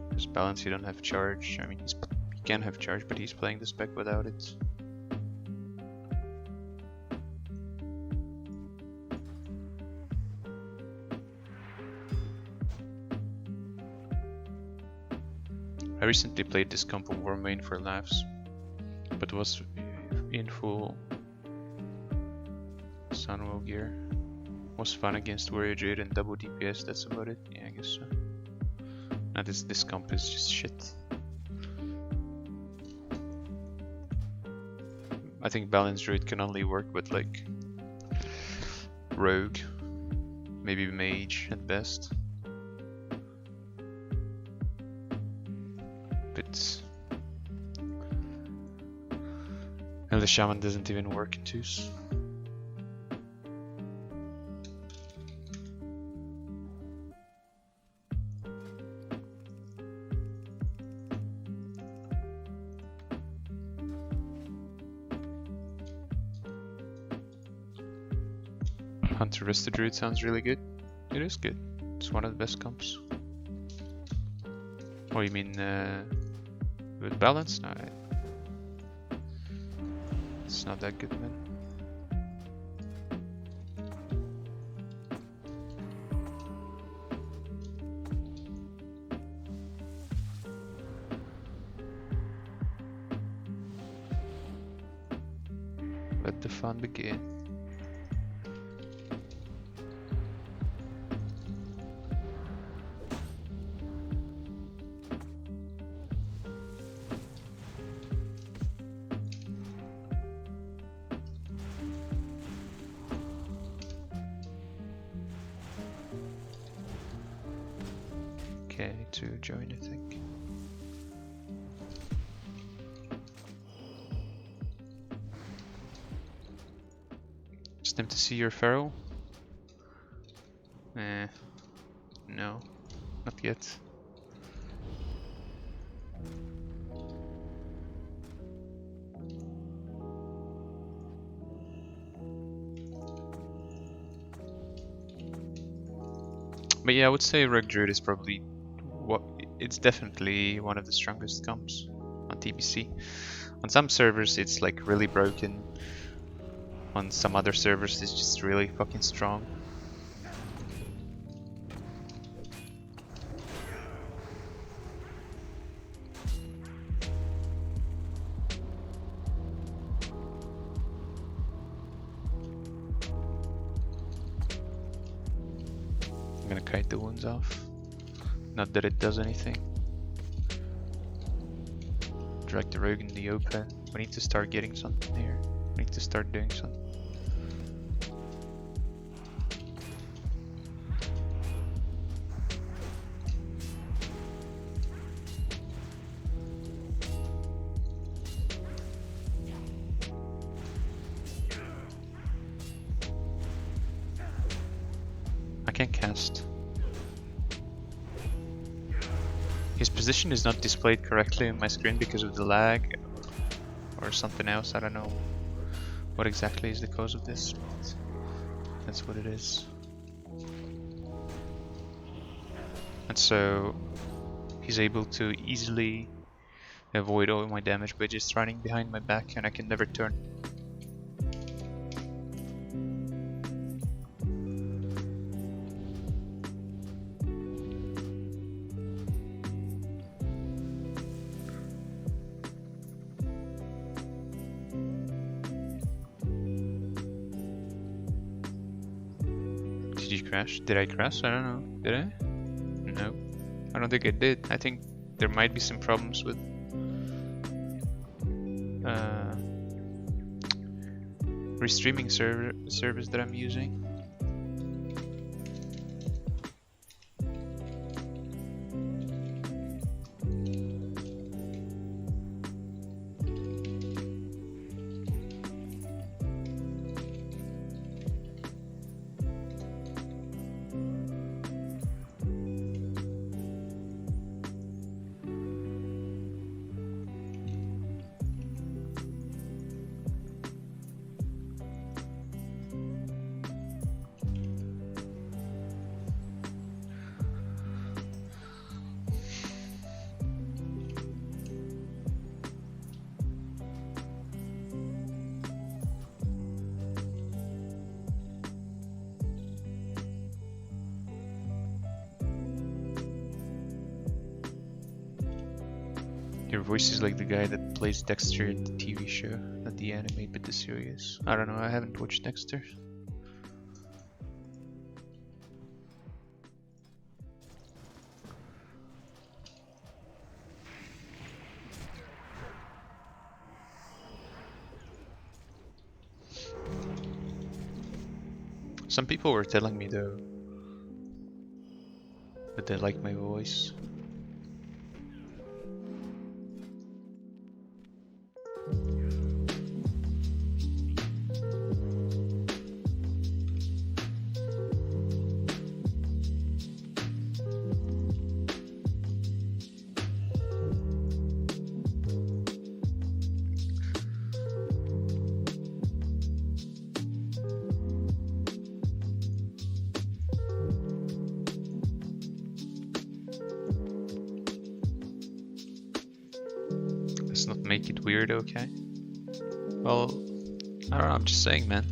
Because balance, you don't have charge. I mean he can have charge, but he's playing the spec without it. I recently played this comp on War Main for laughs, but was in full Sunwell gear. Was fun against Warrior Druid and double DPS, that's about it. Yeah, I guess so. Now this comp is just shit. I think Balance Druid can only work with like Rogue, maybe Mage at best. And the Shaman doesn't even work in twos. Hunter Rested Druid sounds really good. It is good. It's one of the best comps. Oh, you mean with balance? No, it's not that good, man. Let the fun begin. Okay, to join, I think. Just them to see your feral? No, not yet. But yeah, I would say Rogue Druid is probably it's definitely one of the strongest comps on TBC. On some servers it's like really broken, on some other servers is just really fucking strong. I'm gonna kite the wounds off. Not that it does anything. Drag the rogue in the open. We need to start getting something here. We need to start doing something. I can't cast. His position is not displayed correctly on my screen because of the lag or something else. I don't know what exactly is the cause of this, but that's what it is. And so he's able to easily avoid all my damage by just running behind my back, and I can never turn. Did you crash? Did I crash? I don't know. Did I? No. I don't think I did. I think there might be some problems with restreaming service that I'm using. Your voice is like the guy that plays Dexter in the TV show, not the anime but the series. I don't know, I haven't watched Dexter. Some people were telling me though that they like my voice. Let's not make it weird, okay? Well, I don't know, I'm just saying, man.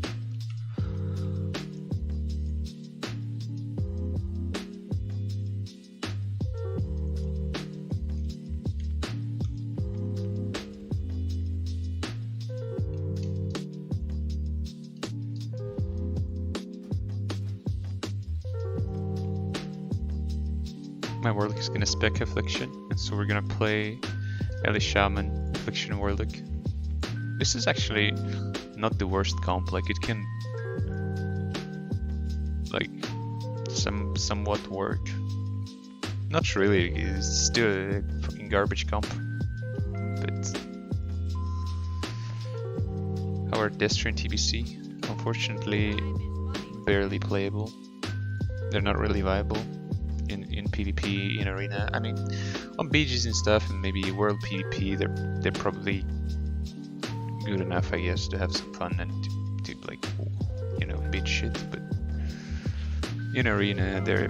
My Warlock is gonna spec Affliction, and so we're gonna play Eli Shaman, Affliction Warlock. This is actually not the worst comp, like it can like somewhat work. Not really, it's still a fucking garbage comp. But our Destro and TBC, unfortunately barely playable. They're not really viable in PvP, in arena. I mean, on BGs and stuff, and maybe world PvP, they're probably good enough, I guess, to have some fun and to like, you know, beat shit. But in arena, they're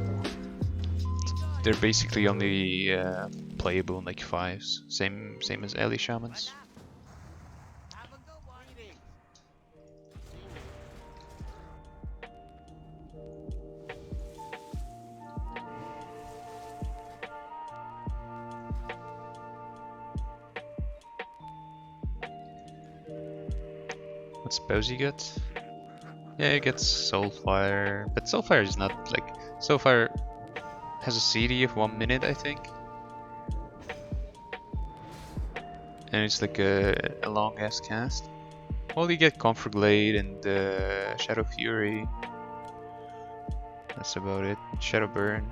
basically only playable in like 5s, same as Eli Shamans. Have a good one. What spells you get? Yeah, you get Soulfire, but Soulfire is not like Soulfire has a CD of 1 minute, I think, and it's like a long ass cast. Well, you get Conflagrate and Shadow Fury. That's about it. Shadow Burn.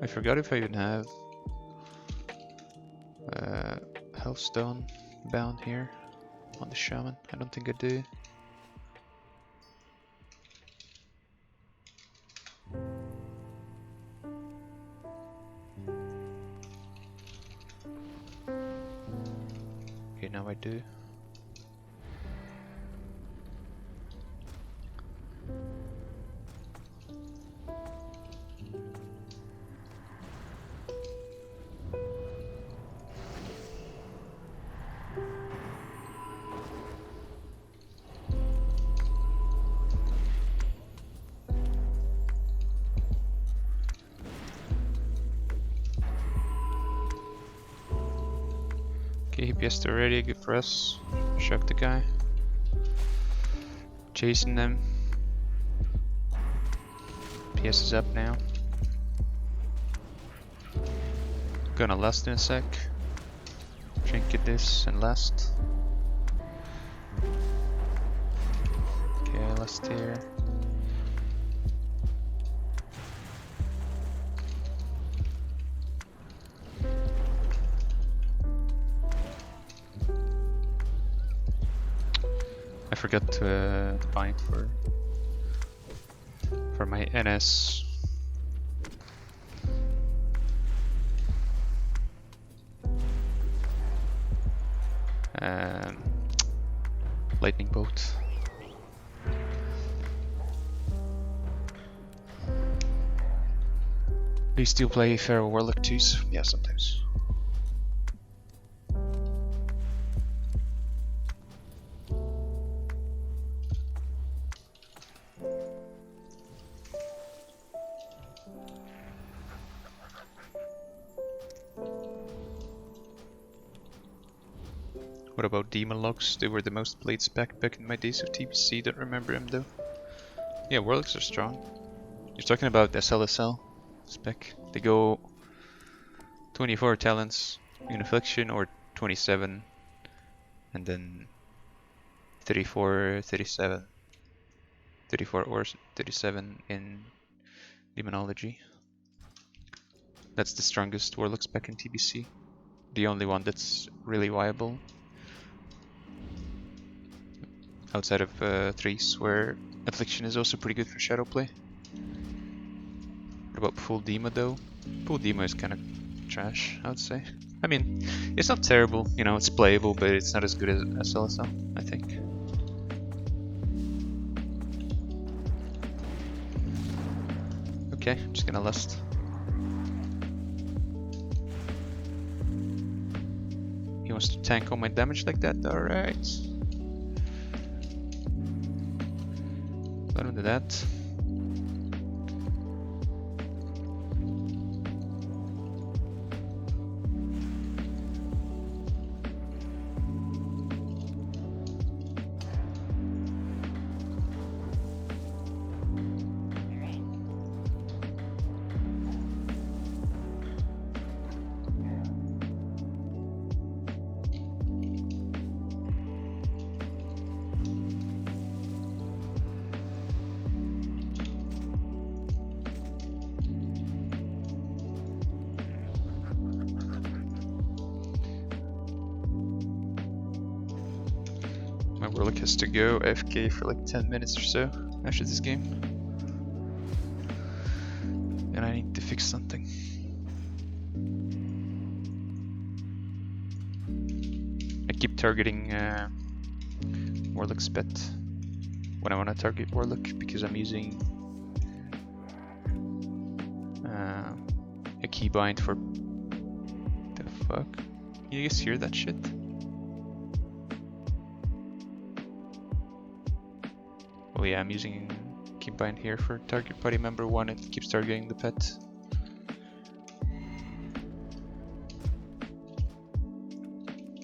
I forgot if I even have Hellstone bound here on the Shaman. I don't think I do. Okay, now I do. Okay, he PS'd already, good for us. Shock the guy. Chasing them. PS is up now. Gonna last in a sec. Trinket this and last. Okay, last here. I forgot to bind for my NS. Lightning bolt. Do you still play Pharaoh Warlock 2s? Yeah, sometimes. What about Demon Logs? They were the most played spec back in my days of TBC, don't remember them though. Yeah, Warlocks are strong. You're talking about SLSL spec. They go 24 talents in Affliction or 27 and then 34, 37, 34 or 37 in Demonology. That's the strongest Warlock spec in TBC. The only one that's really viable. Outside of 3s, where Affliction is also pretty good for shadow play. What about full Demo though? Full Demo is kind of trash, I would say. I mean, it's not terrible, you know, it's playable, but it's not as good as SLSL, I think. Okay, I'm just gonna lust. He wants to tank all my damage like that, alright. Let him do that. My Warlock has to go AFK for like 10 minutes or so after this game. And I need to fix something. I keep targeting Warlock Spet when I want to target Warlock because I'm using a keybind for... The fuck? You guys hear that shit? Oh yeah, I'm using keybind here for target party member 1. It keeps targeting the pet.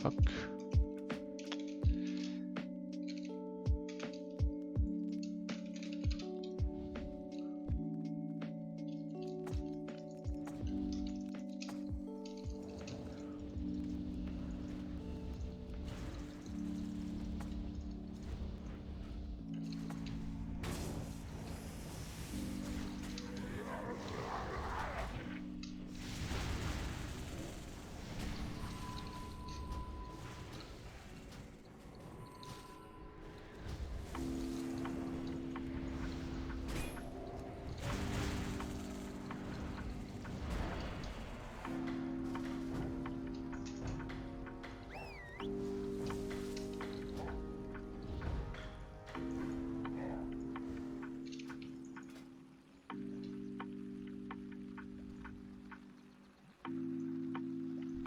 fuck?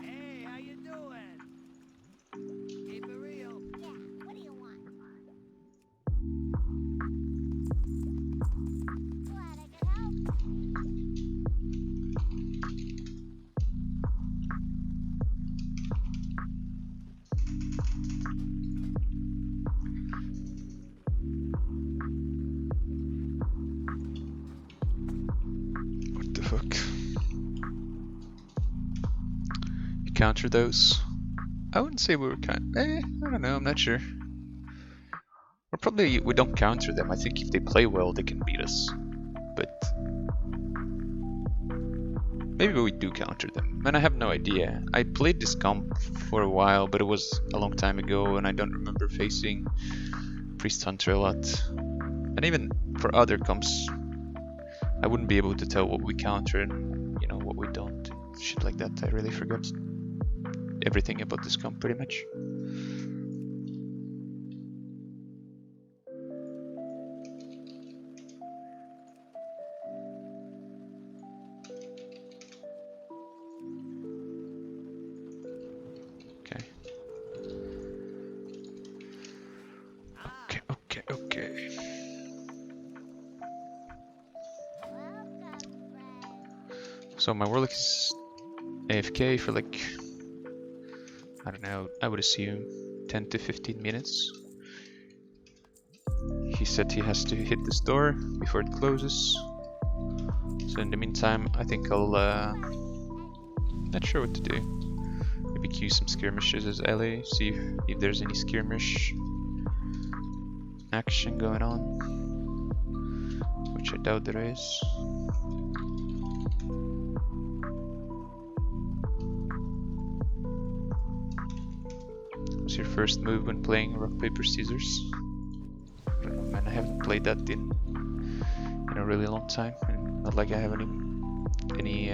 Hey, how you doing? Keep it real. Yeah, what do you want? Glad I could help. What the fuck? You counter those? I wouldn't say we were I don't know, I'm not sure. Or probably we don't counter them. I think if they play well, they can beat us. But maybe we do counter them. And I have no idea. I played this comp for a while, but it was a long time ago, and I don't remember facing Priest Hunter a lot. And even for other comps, I wouldn't be able to tell what we counter and what we don't. Shit like that. I really forgot everything about this comp pretty much. Okay. Okay. So my Warlock is AFK for like, I don't know, I would assume 10 to 15 minutes. He said he has to hit this door before it closes. So in the meantime, I think I'll, not sure what to do. Maybe queue some skirmishes as LA, see if there's any skirmish action going on, which I doubt there is. What's your first move when playing rock paper scissors? I don't know, man. I haven't played that in a really long time, and not like I have any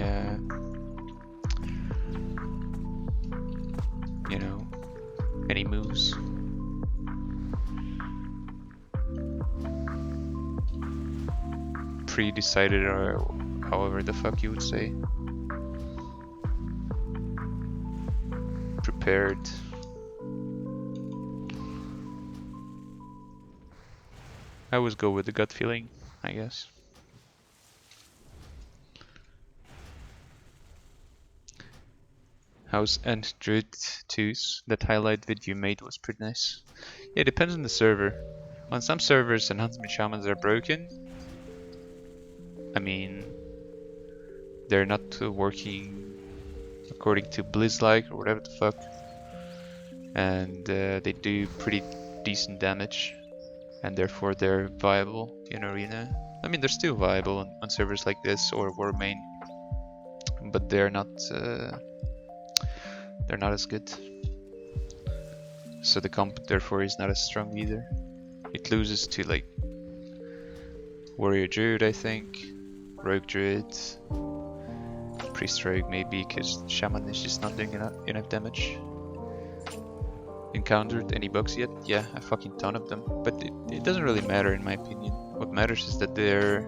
any moves. Pre-decided, or however the fuck you would say. Prepared. I always go with the gut feeling, I guess. How's End Druid 2's? That highlight video you made was pretty nice. Yeah, it depends on the server. On some servers, and Huntsman Shamans are broken. I mean, they're not working according to Blizz-like or whatever the fuck. And they do pretty decent damage. And therefore they're viable in Arena. I mean, they're still viable on servers like this or Warmain. But they're not as good. So the comp therefore is not as strong either. It loses to like Warrior Druid, I think, Rogue Druid, Priest Rogue maybe, because Shaman is just not doing enough damage. Encountered any bugs yet? Yeah, a fucking ton of them. But it doesn't really matter in my opinion. What matters is that they're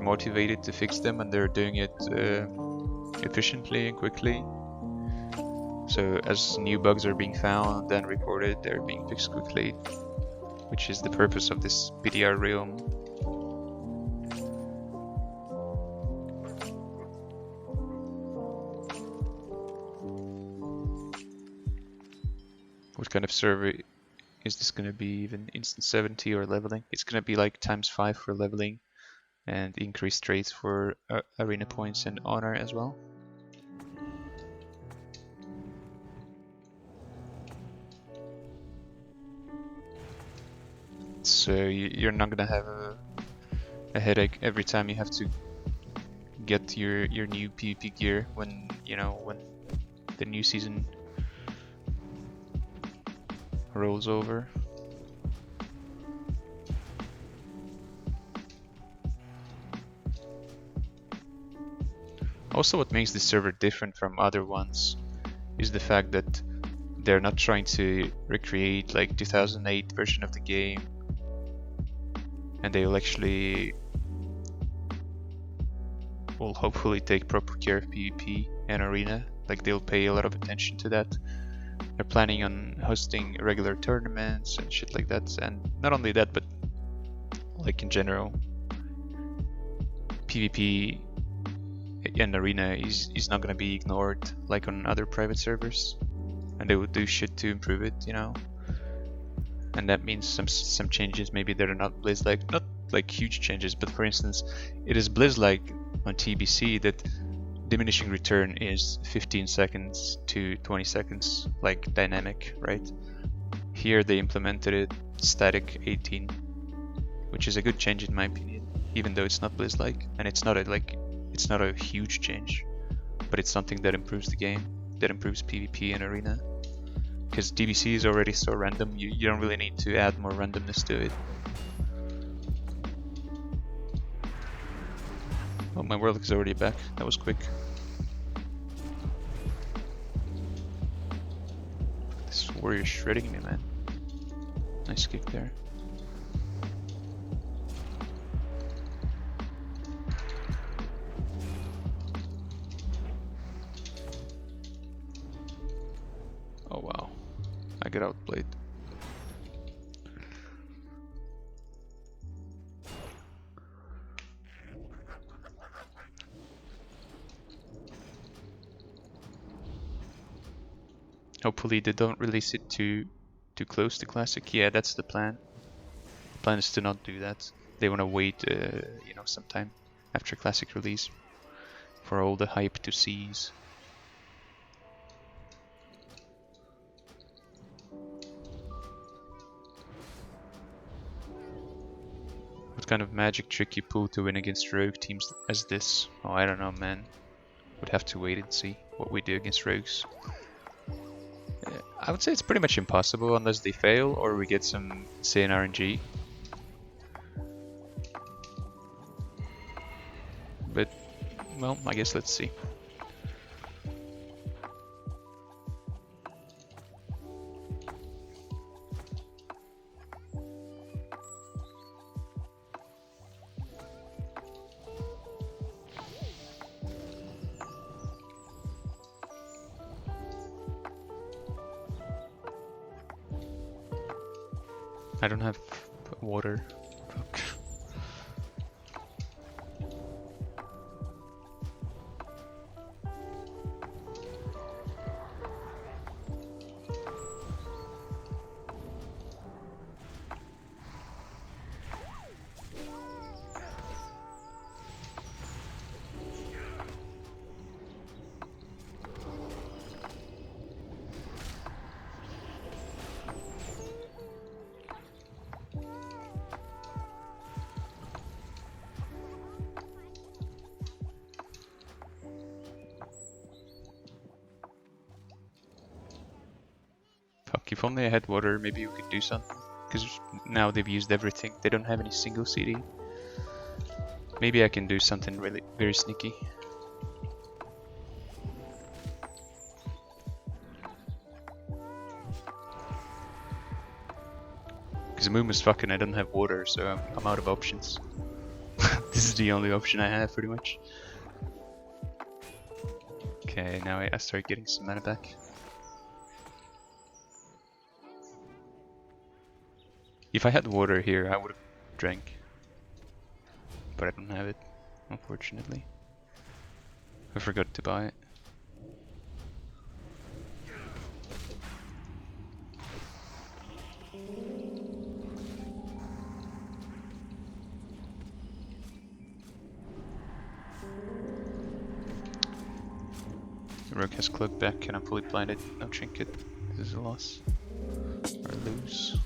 motivated to fix them and they're doing it efficiently and quickly. So as new bugs are being found and reported, they're being fixed quickly, which is the purpose of this PTR realm. What kind of server is this gonna be? Even instant 70 or leveling? It's gonna be like ×5 for leveling and increased rates for arena points and honor as well. So you're not gonna have a headache every time you have to get your new PvP gear when when the new season rolls over. Also, what makes this server different from other ones is the fact that they're not trying to recreate like 2008 version of the game, and they will actually will hopefully take proper care of PvP and arena. Like they'll pay a lot of attention to that. They're planning on hosting regular tournaments and shit like that, and not only that, but like in general, PvP and arena is not gonna be ignored like on other private servers, and they will do shit to improve it, And that means some changes. Maybe they're not Blizz-like, not like huge changes, but for instance, it is Blizz-like on TBC that diminishing return is 15 seconds to 20 seconds, like dynamic, right? Here they implemented it static 18, which is a good change in my opinion, even though it's not Blizz-like, and it's not a huge change, but it's something that improves the game, that improves PvP and arena. Because TBC is already so random, you don't really need to add more randomness to it. Oh, my world is already back. That was quick. This warrior's shredding me, man. Nice kick there. Oh wow, I get outplayed. Hopefully they don't release it too close to Classic. Yeah, that's the plan. The plan is to not do that. They want to wait, sometime after Classic release for all the hype to cease. What kind of magic trick you pull to win against rogue teams as this? Oh, I don't know, man. Would have to wait and see what we do against rogues. I would say it's pretty much impossible unless they fail or we get some insane RNG. But, well, I guess let's see. I don't have water. Fuck. If only I had water, maybe we could do something. Because now they've used everything. They don't have any single CD. Maybe I can do something really very sneaky. Because the moon is fucking, I don't have water, so I'm out of options. This is the only option I have, pretty much. Okay, now I start getting some mana back. If I had water here, I would have drank. But I don't have it, unfortunately. I forgot to buy it. Rook has cloak back and I'm fully blinded. No trinket. This is a loss. Or lose.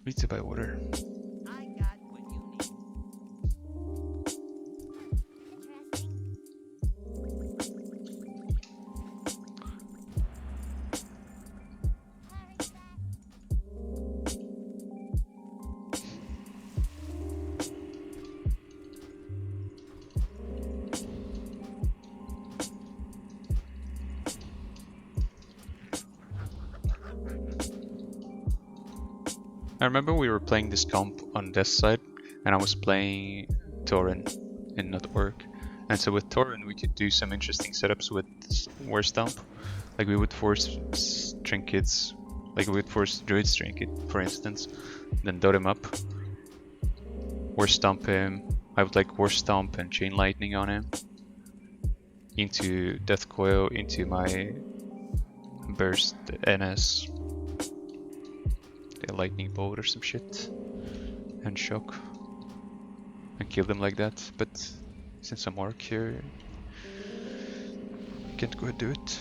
Need to buy water. I got what you need. I remember we were playing this comp on this side, and I was playing Tauren in not orc. And so with Tauren we could do some interesting setups with War Stomp. Like we would force trinkets, like we would force Druid's trinket, for instance, then dot him up. War Stomp him. I would like War Stomp and Chain Lightning on him. Into Death Coil, into my Burst NS. A lightning bolt or some shit, and shock, and kill them like that. But since I'm orc here, I can't go ahead and do it.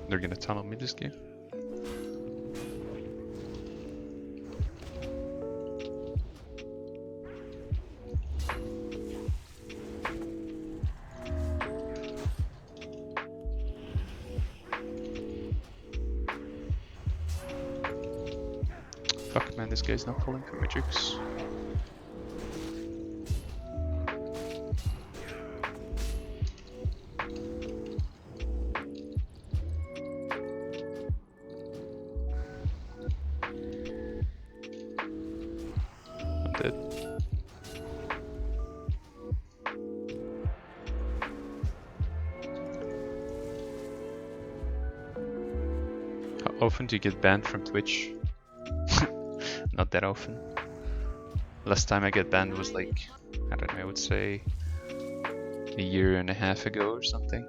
They're gonna tunnel me this game. Fuck man, this guy's not falling for Matrix. I'm dead. How often do you get banned from Twitch? Not that often. Last time I got banned was like, I don't know, I would say a year and a half ago or something.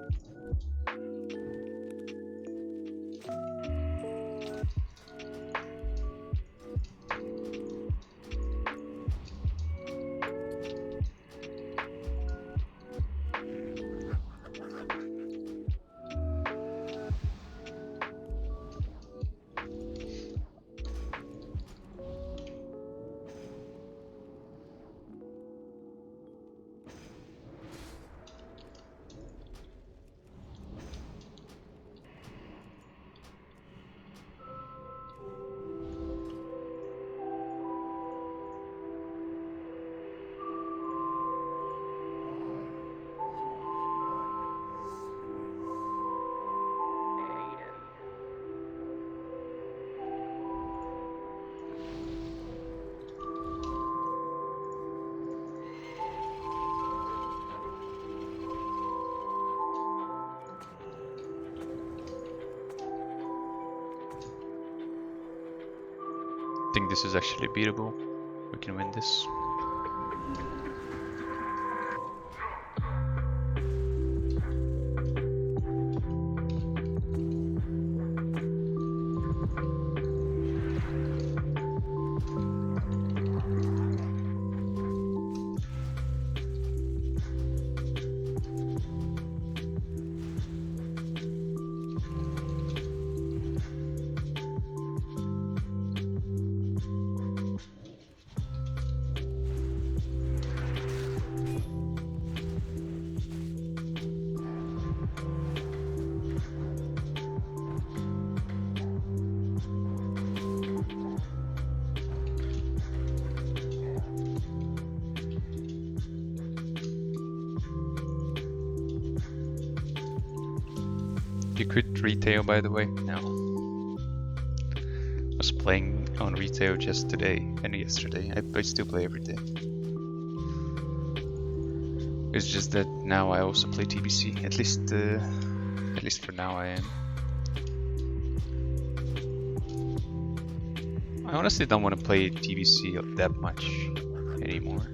I think this is actually beatable. We can win this. You quit retail, by the way? No. I was playing on retail just today and yesterday. I still play every day. It's just that now I also play TBC. At least for now I am. I honestly don't want to play TBC that much anymore.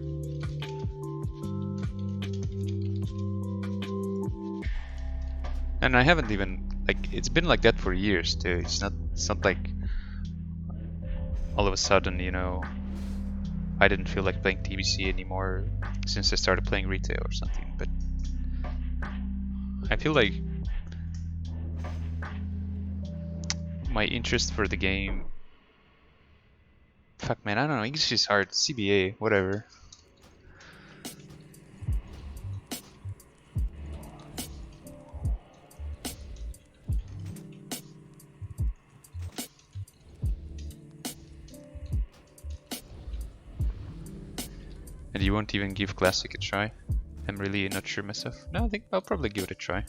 And I haven't even, like, it's been like that for years too. It's not like all of a sudden, you know, I didn't feel like playing TBC anymore since I started playing retail or something. But I feel like my interest for the game, fuck man, I don't know, English is hard. CBA, whatever. And you won't even give Classic a try? I'm really not sure myself. No, I think I'll probably give it a try.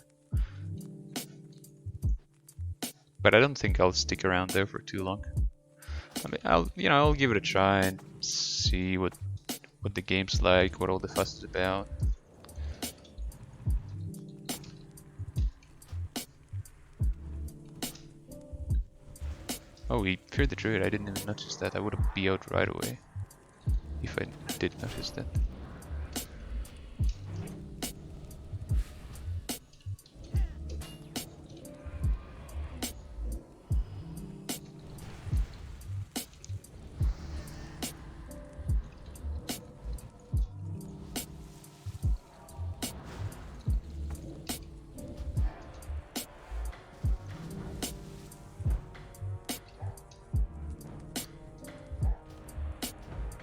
But I don't think I'll stick around there for too long. I mean, I'll give it a try and see what the game's like, what all the fuss is about. Oh, he feared the druid. I didn't even notice that. I would have be out right away if I did notice that.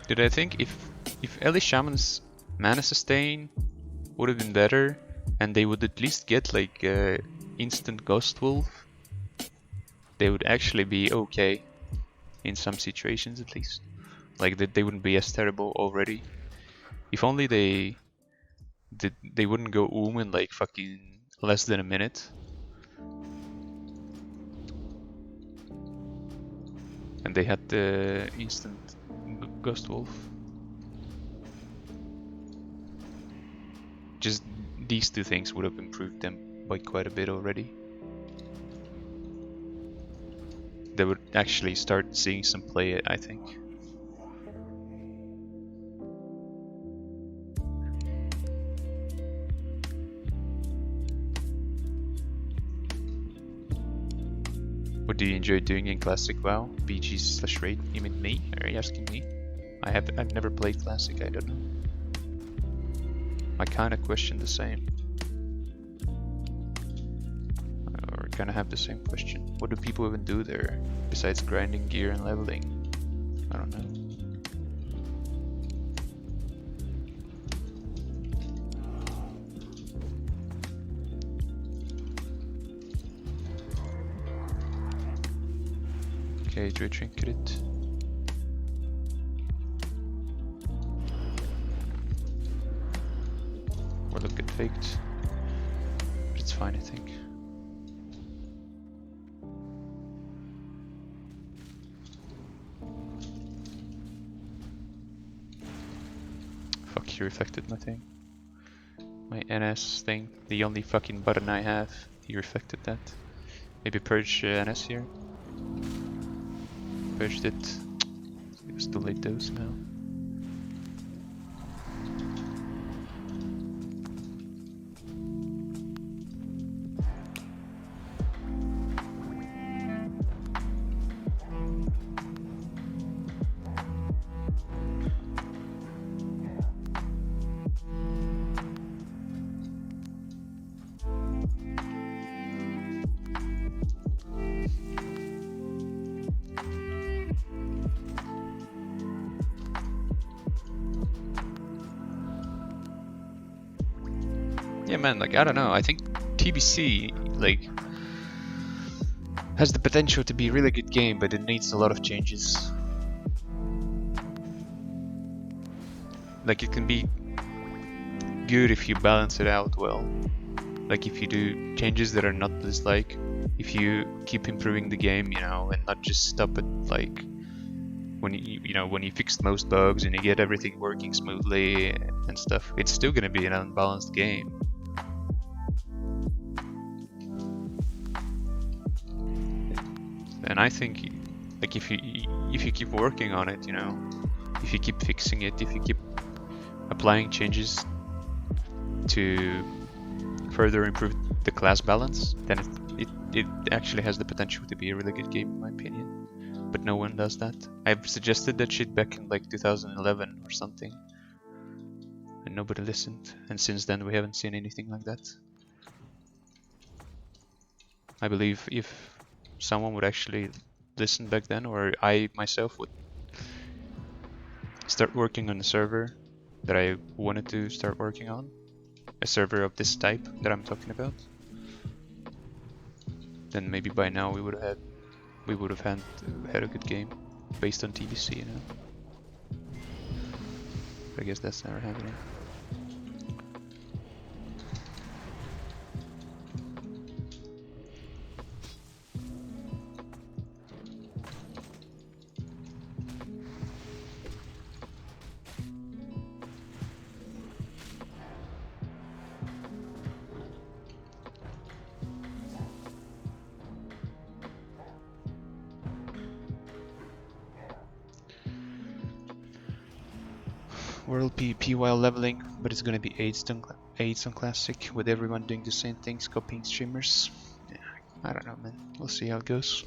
Did I think if Ellie Shaman's mana sustain would have been better, and they would at least get like instant Ghost Wolf, they would actually be okay in some situations at least. Like they wouldn't be as terrible already. If only they wouldn't go in like fucking less than a minute. And they had the instant Ghost Wolf. Just these two things would have improved them by quite a bit already. They would actually start seeing some play, I think. What do you enjoy doing in Classic WoW? BG/raid? You mean me? Are you asking me? I've never played Classic, I don't know. I kinda question the same. Or kinda have the same question. What do people even do there besides grinding gear and leveling? I don't know. Okay, do a trinket. Or look at faked. But it's fine, I think. Fuck, he reflected my thing. My NS thing. The only fucking button I have. He reflected that. Maybe purge NS here. Purged it. It was too late though somehow. Yeah man, like I don't know, I think TBC like has the potential to be a really good game, but it needs a lot of changes. Like it can be good if you balance it out well. Like if you do changes that are not dislike, if you keep improving the game, you know, and not just stop at like when when you fix most bugs and you get everything working smoothly and stuff, it's still gonna be an unbalanced game. And I think, like if you keep working on it, you know, if you keep fixing it, if you keep applying changes to further improve the class balance, then it actually has the potential to be a really good game in my opinion. But no one does that. I've suggested that shit back in like 2011 or something, and nobody listened. And since then we haven't seen anything like that. I believe if someone would actually listen back then, or I myself would start working on a server that I wanted to start working on, a server of this type that I'm talking about, then maybe by now we would have had a good game based on TBC, you know. But I guess that's never happening. World PvP while leveling, but it's gonna be 8s on Classic, with everyone doing the same things, copying streamers. Yeah, I don't know, man. We'll see how it goes.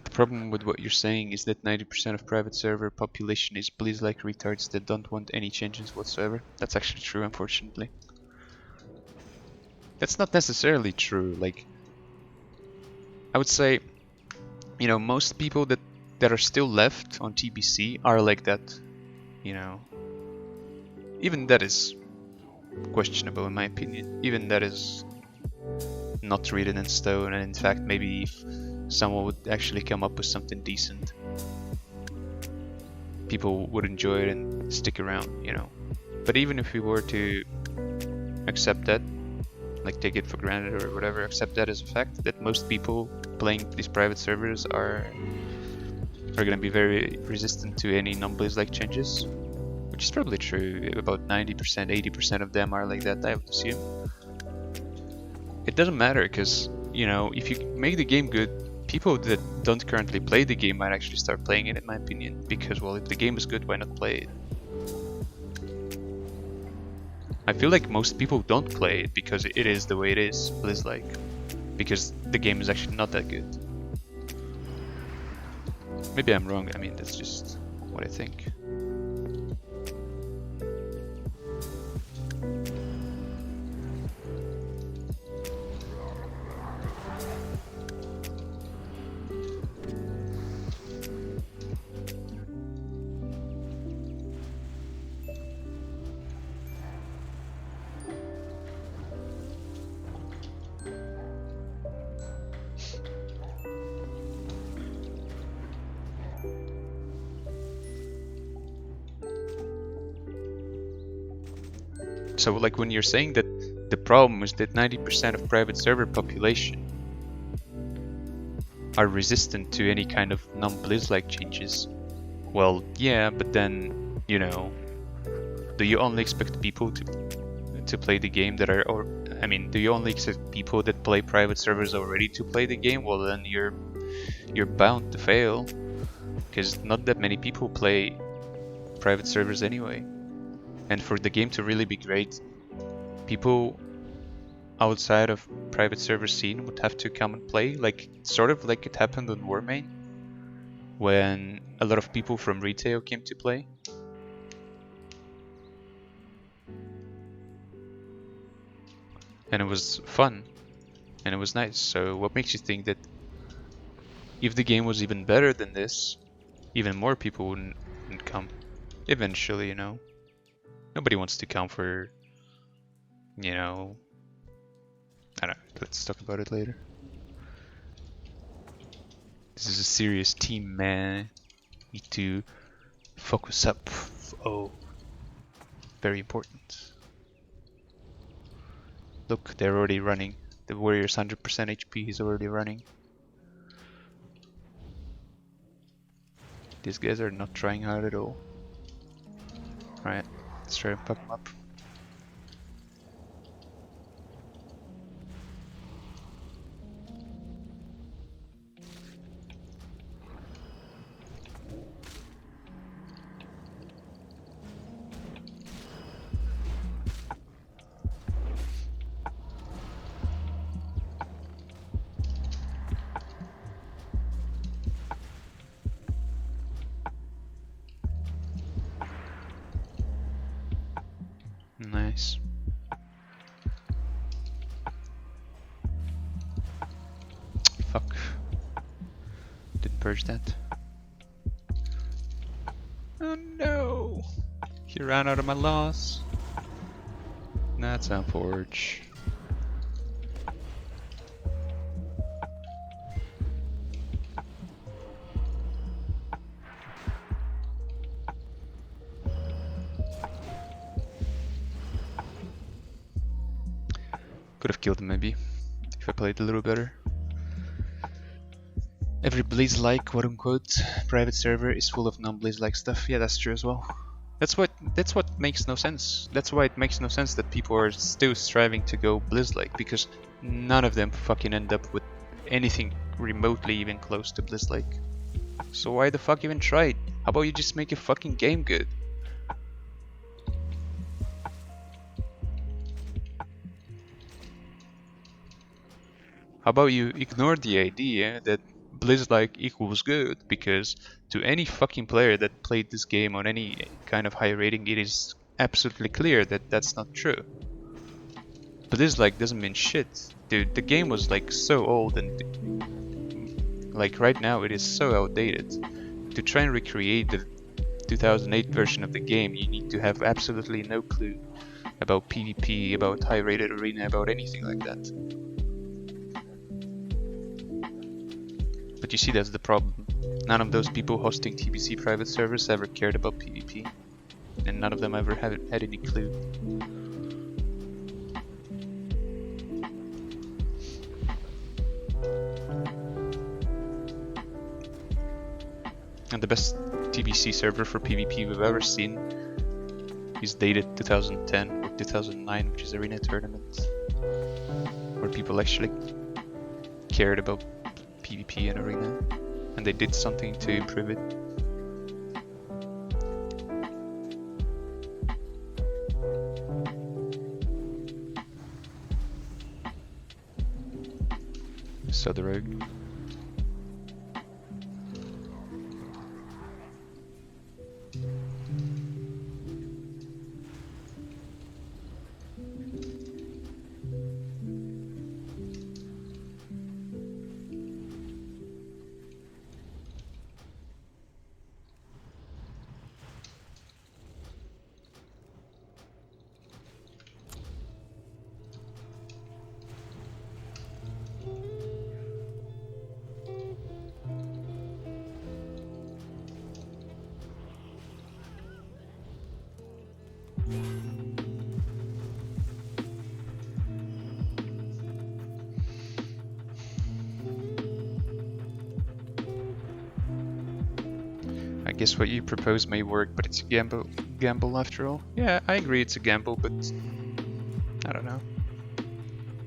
The problem with what you're saying is that 90% of private server population is please like retards that don't want any changes whatsoever. That's actually true, unfortunately. That's not necessarily true, like, I would say, you know, most people that are still left on TBC are like that, you know. Even that is questionable in my opinion. Even that is not written in stone, and in fact maybe if someone would actually come up with something decent, people would enjoy it and stick around, you know. But even if we were to accept that, like take it for granted or whatever, accept that as a fact, that most people playing these private servers are gonna be very resistant to any non-Blizz-like changes, which is probably true. About 90%, 80% of them are like that, I would assume. It doesn't matter, because, you know, if you make the game good, people that don't currently play the game might actually start playing it, in my opinion, because, well, if the game is good, why not play it? I feel like most people don't play it because it is the way it is, Blizz-like, because the game is actually not that good. Maybe I'm wrong, I mean, that's just what I think. So, like, when you're saying that the problem is that 90% of private server population are resistant to any kind of non-Blizz-like changes, well, yeah, but then, you know, do you only expect people to play the game that are, or I mean, do you only expect people that play private servers already to play the game? Well, then you're bound to fail, because not that many people play private servers anyway. And for the game to really be great, people outside of private server scene would have to come and play, like sort of like it happened on Warmain, when a lot of people from retail came to play. And it was fun, and it was nice. So what makes you think that if the game was even better than this, even more people wouldn't come? Eventually, you know. Nobody wants to come for, you know, I don't know, let's talk about it later. This is a serious team, man. Need to focus up. Oh, very important. Look, they're already running. The warrior's 100% HP, he's already running. These guys are not trying hard at all. Alright, let's try and fuck them up. Nice. Fuck. Didn't purge that. Oh no! He ran out of my loss. That's unfortunate. Could have killed him maybe, if I played a little better. Every Blaze-like quote-unquote private server is full of non-Blaze-like stuff. Yeah, that's true as well. That's what makes no sense. That's why it makes no sense that people are still striving to go Blizz-like, because none of them fucking end up with anything remotely even close to Blizz-like. So why the fuck even try it? How about you just make a fucking game good? How about you ignore the idea that Blizz-like equals good, because to any fucking player that played this game on any kind of high rating, it is absolutely clear that that's not true. Blizz-like doesn't mean shit. Dude, the game was like so old, and like right now it is so outdated. To try and recreate the 2008 version of the game, you need to have absolutely no clue about PvP, about high rated arena, about anything like that. But you see, that's the problem. None of those people hosting TBC private servers ever cared about PvP, and none of them ever had any clue. And the best TBC server for PvP we've ever seen is dated 2010 or 2009, which is Arena Tournament, where people actually cared about PvP and Arena, and they did something to improve it. So the rogue. I guess what you propose may work, but it's a gamble after all. Yeah, I agree it's a gamble, but I don't know.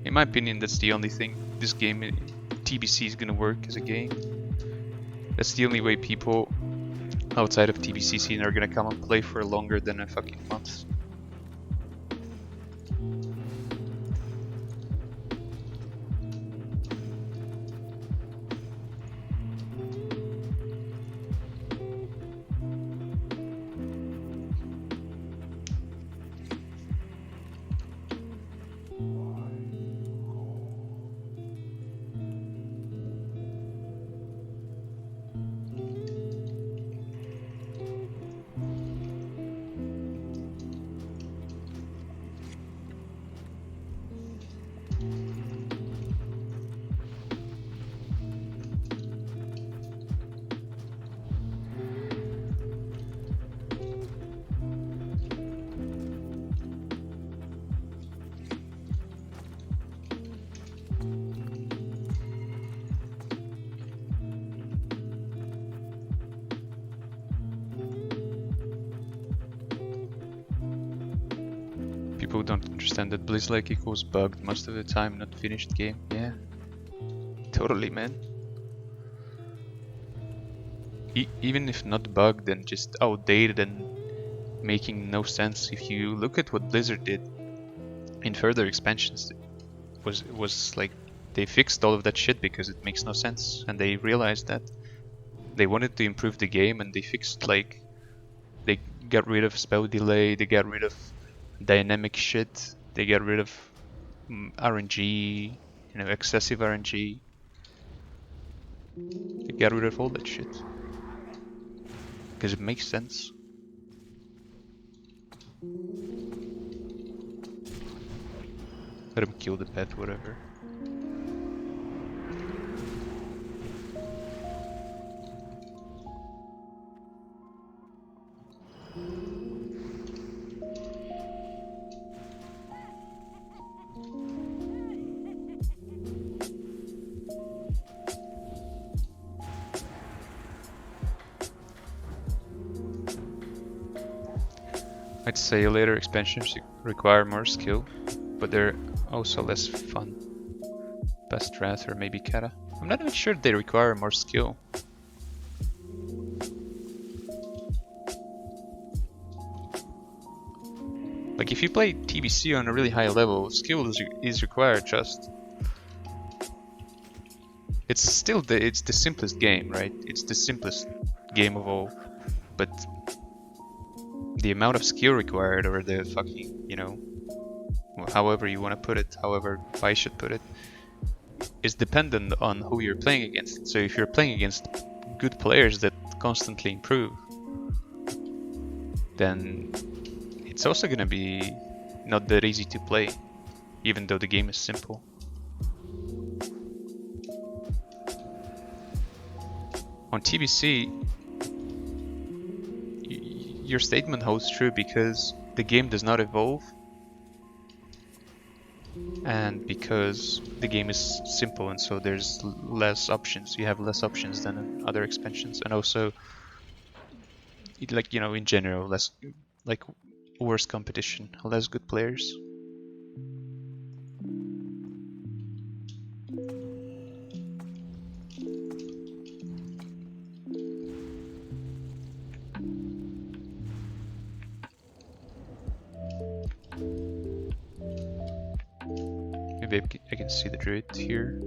In my opinion, that's the only thing this game, TBC, is gonna work as a game. That's the only way people outside of TBC scene are gonna come and play for longer than a fucking month. People don't understand that Blizz-like equals bugged most of the time, not finished game. Yeah, totally, man. Even if not bugged, then just outdated and making no sense. If you look at what Blizzard did in further expansions, was like they fixed all of that shit because it makes no sense, and they realized that they wanted to improve the game, and they fixed, like, they got rid of spell delay, they got rid of dynamic shit. They get rid of RNG, excessive RNG. They get rid of all that shit. Because it makes sense. Let him kill the pet, whatever. I'd say later expansions require more skill, but they're also less fun. Best Wrath or maybe Kata. I'm not even sure they require more skill. Like if you play TBC on a really high level, skill is required just. It's still the simplest game, right? It's the simplest game of all, but the amount of skill required, or the fucking, however you want to put it, however I should put it, is dependent on who you're playing against. So if you're playing against good players that constantly improve, then it's also gonna be not that easy to play, even though the game is simple. On TBC, your statement holds true because the game does not evolve, and because the game is simple, and so there's less options. You have less options than in other expansions, and also, in general, less, worse competition, less good players. Maybe I can see the druid here.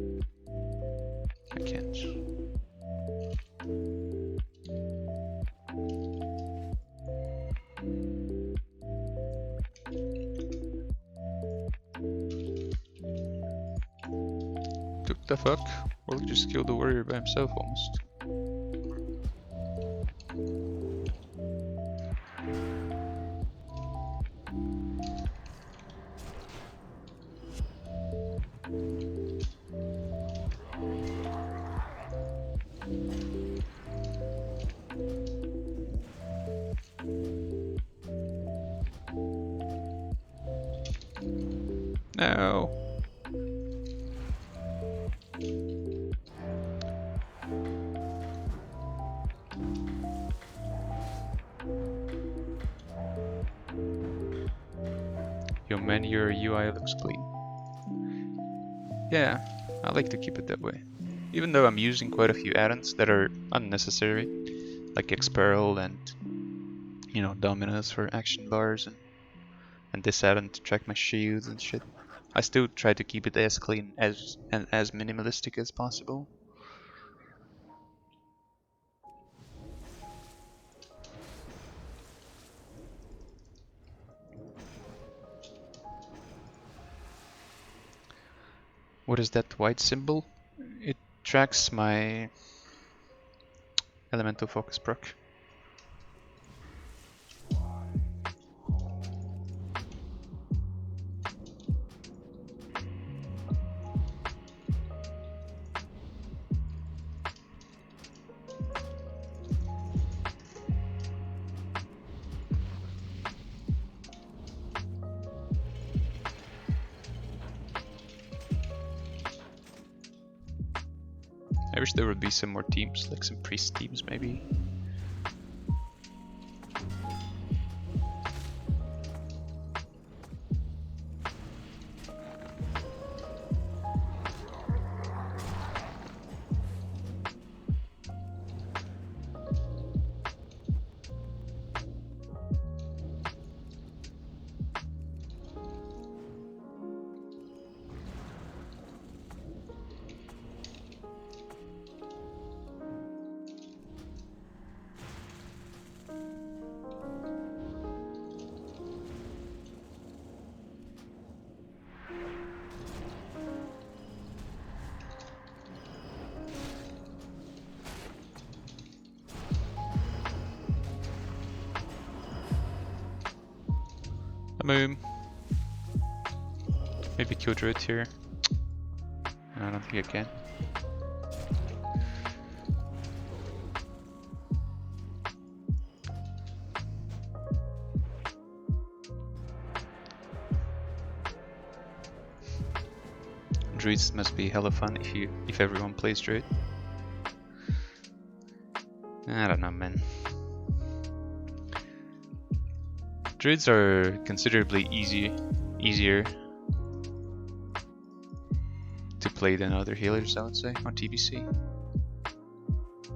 I can't. What the fuck? Well, he just killed the warrior by himself almost. No. Yo man, your UI looks clean. Yeah, I like to keep it that way. Even though I'm using quite a few add-ons that are unnecessary, like Xperl and, Dominus for action bars, and this add-on to track my shields and shit. I still try to keep it as clean and as minimalistic as possible. What is that white symbol? It tracks my elemental focus proc. I wish there would be some more teams, like some priest teams maybe. Moon. Maybe kill Druid here. I don't think I can. Druids must be hella fun if everyone plays Druid. I don't know, man. Druids are considerably easier to play than other healers, I would say, on TBC.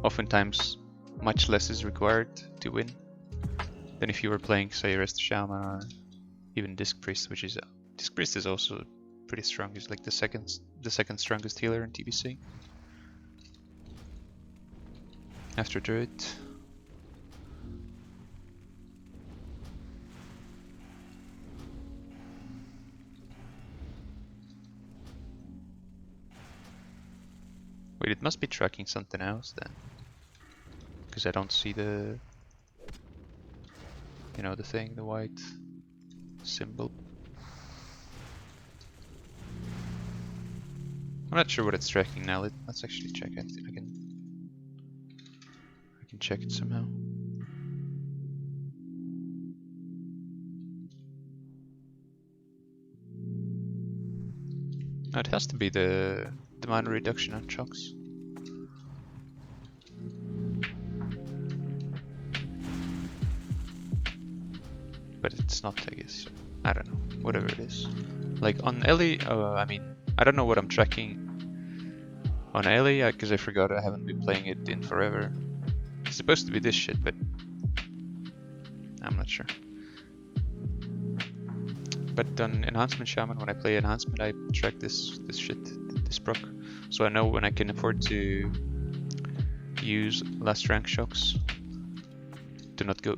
Oftentimes, much less is required to win than if you were playing, say, Rest Shaman or even Disc Priest, which is Disc Priest is also pretty strong. He's like the second strongest healer in TBC after Druid. Wait, it must be tracking something else then, because I don't see the, you know, the thing, the white symbol. I'm not sure what it's tracking now. Let's actually check it. I can check it somehow. No, it has to be the mana reduction on chocks. But it's not, I guess. I don't know. Whatever it is. Like on Ellie, I mean, I don't know what I'm tracking on Ellie because I forgot. I haven't been playing it in forever. It's supposed to be this shit, but I'm not sure. But on Enhancement Shaman, when I play Enhancement, I track this shit, this proc. So I know when I can afford to use last rank shocks. Do not go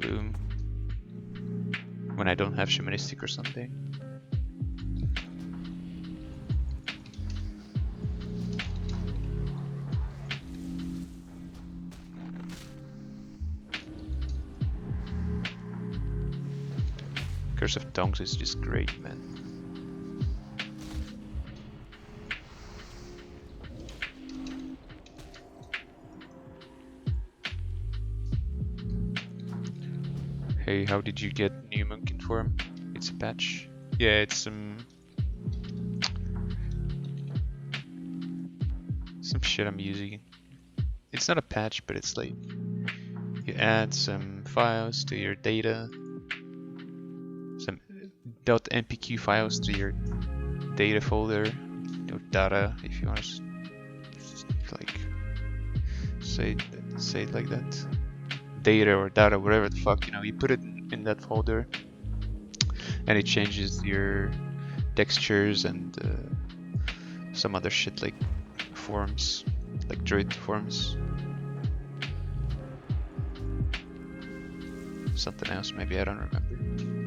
when I don't have Shamanistic or something. Curse of Tongues is just great, man. Hey, how did you get new Munkin form? It's a patch. Yeah, it's some shit I'm using. It's not a patch, but it's like you add some files to your data. Some .mpq files to your data folder, or data, if you want to like say it like that. Data or data, whatever the fuck, you know, you put it in that folder, and it changes your textures and some other shit like forms, like Druid forms. Something else, maybe, I don't remember.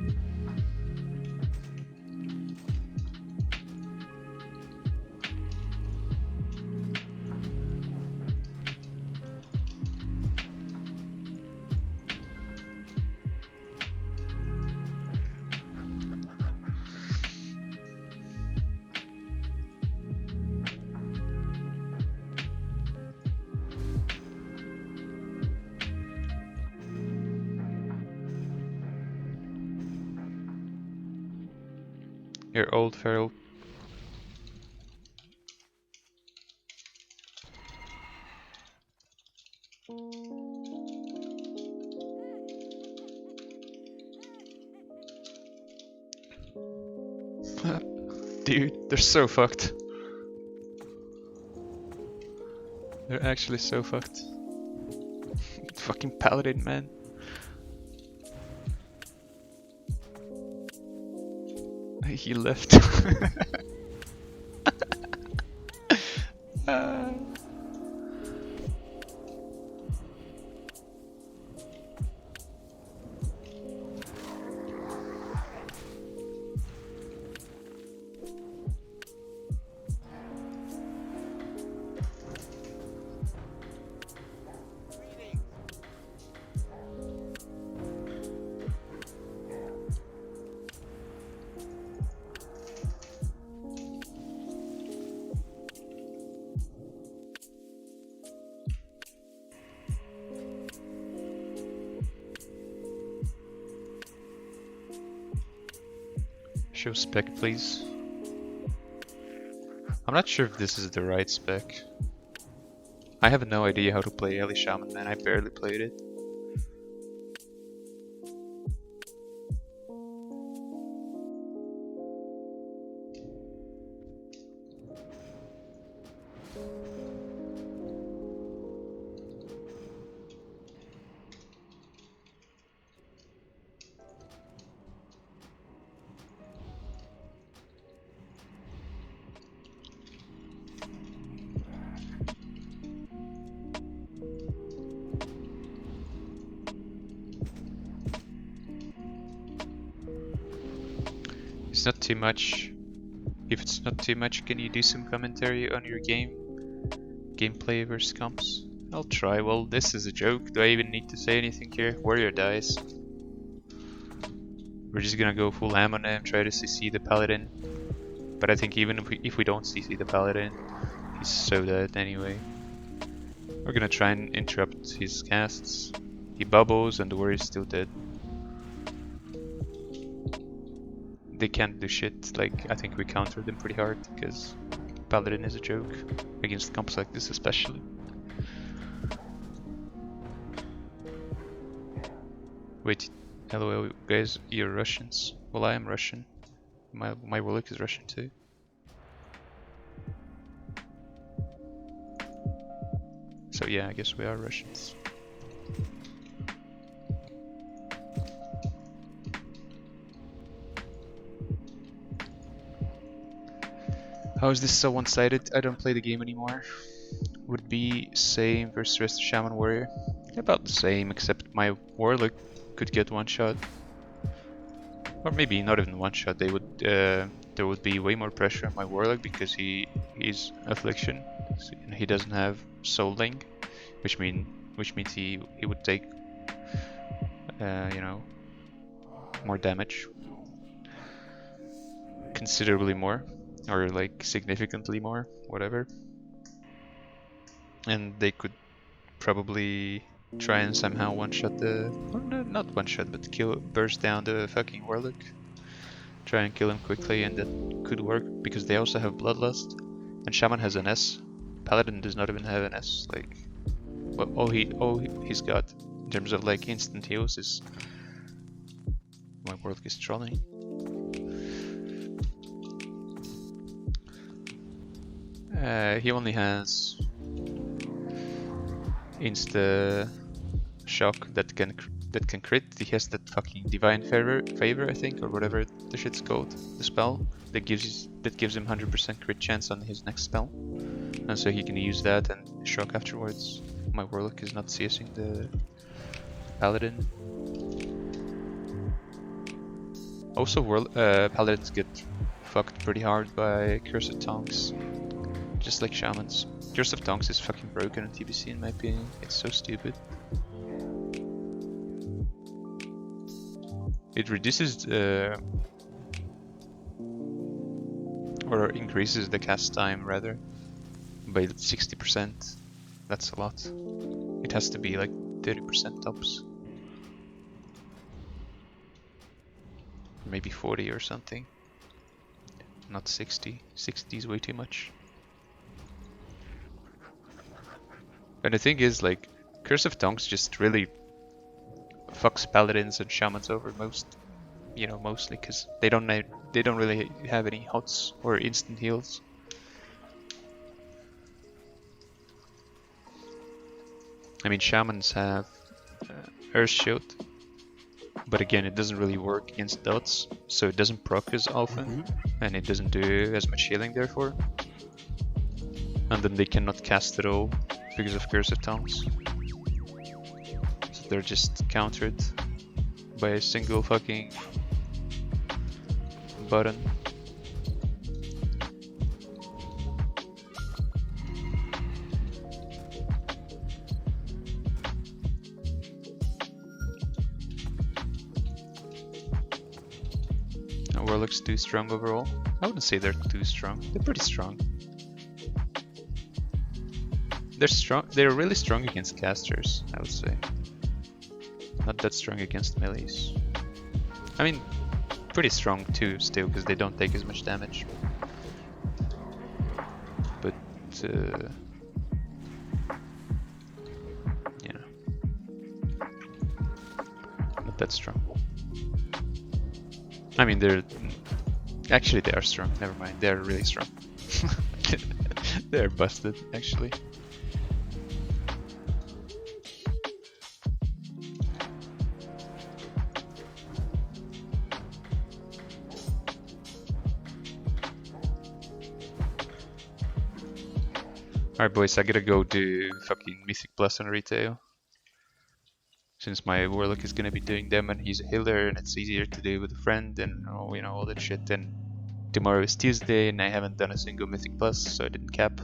You're old, Feral. Dude, they're so fucked. They're actually so fucked. Fucking Paladin, man. He left. Show spec, please. I'm not sure if this is the right spec. I have no idea how to play Ellie Shaman, man. I barely played it. It's not too much. If it's not too much, can you do some commentary on your gameplay versus comps? I'll try. Well, this is a joke. Do I even need to say anything here? Warrior dies. We're just gonna go full ham on him, try to CC the paladin. But I think even if we don't CC the paladin, he's so dead anyway. We're gonna try and interrupt his casts. He bubbles and the warrior's still dead. They can't do shit. Like, I think we countered them pretty hard because paladin is a joke against comps like this especially. Wait, LOL guys, you're Russians. Well, I am Russian. My Warlock is Russian too. So yeah, I guess we are Russians. How is this so one-sided? I don't play the game anymore. Would be same versus rest of Shaman Warrior. About the same, except my Warlock could get one shot. Or maybe not even one shot. They would there would be way more pressure on my Warlock because he's Affliction. So, you know, he doesn't have Soul Link, which means he would take you know, more damage, considerably more. Or like significantly more, whatever. And they could probably try and somehow one-shot the... Or no, not one-shot, but burst down the fucking Warlock. Try and kill him quickly, and that could work, because they also have Bloodlust. And Shaman has an S. Paladin does not even have an S. Like, well, all he's got in terms of like instant heals is... My Warlock is trolling. He only has insta shock that can crit. He has that fucking divine favor, I think, or whatever the shit's called, the spell that gives him 100% crit chance on his next spell, and so he can use that and shock afterwards. My Warlock is not CSing the paladin. Also, paladins get fucked pretty hard by Curse of Tongues. Just like Shamans. Curse of Tongues is fucking broken on TBC in my opinion. It's so stupid. It reduces or increases the cast time rather by 60%. That's a lot. It has to be like 30% tops. Maybe 40 or something. Not 60. 60 is way too much. And the thing is, like, Curse of Tongues just really fucks paladins and shamans over mostly because they don't really have any hots or instant heals. I mean, shamans have Earth Shield, but again, it doesn't really work against dots, so it doesn't proc as often, and it doesn't do as much healing therefore. And then they cannot cast at all because of Curse of Tongues. So they're just countered by a single fucking button. Warlock's too strong overall. I wouldn't say they're too strong. They're pretty strong. They're strong. They're really strong against casters, I would say. Not that strong against melees. I mean, pretty strong too still, because they don't take as much damage. But yeah, not that strong. I mean, they are strong. Never mind, they're really strong. They're busted actually. Alright boys, I gotta go do fucking Mythic Plus on retail. Since my Warlock is gonna be doing them and he's a healer and it's easier to do with a friend and you know all that shit. And tomorrow is Tuesday and I haven't done a single Mythic Plus, so I didn't cap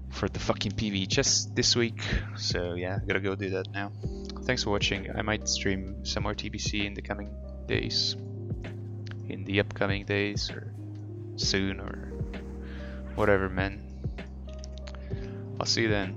for the fucking PvE chest this week. So yeah, I gotta go do that now. Thanks for watching. I might stream some more TBC in the coming days. In the upcoming days or soon or whatever, man. I'll see you then.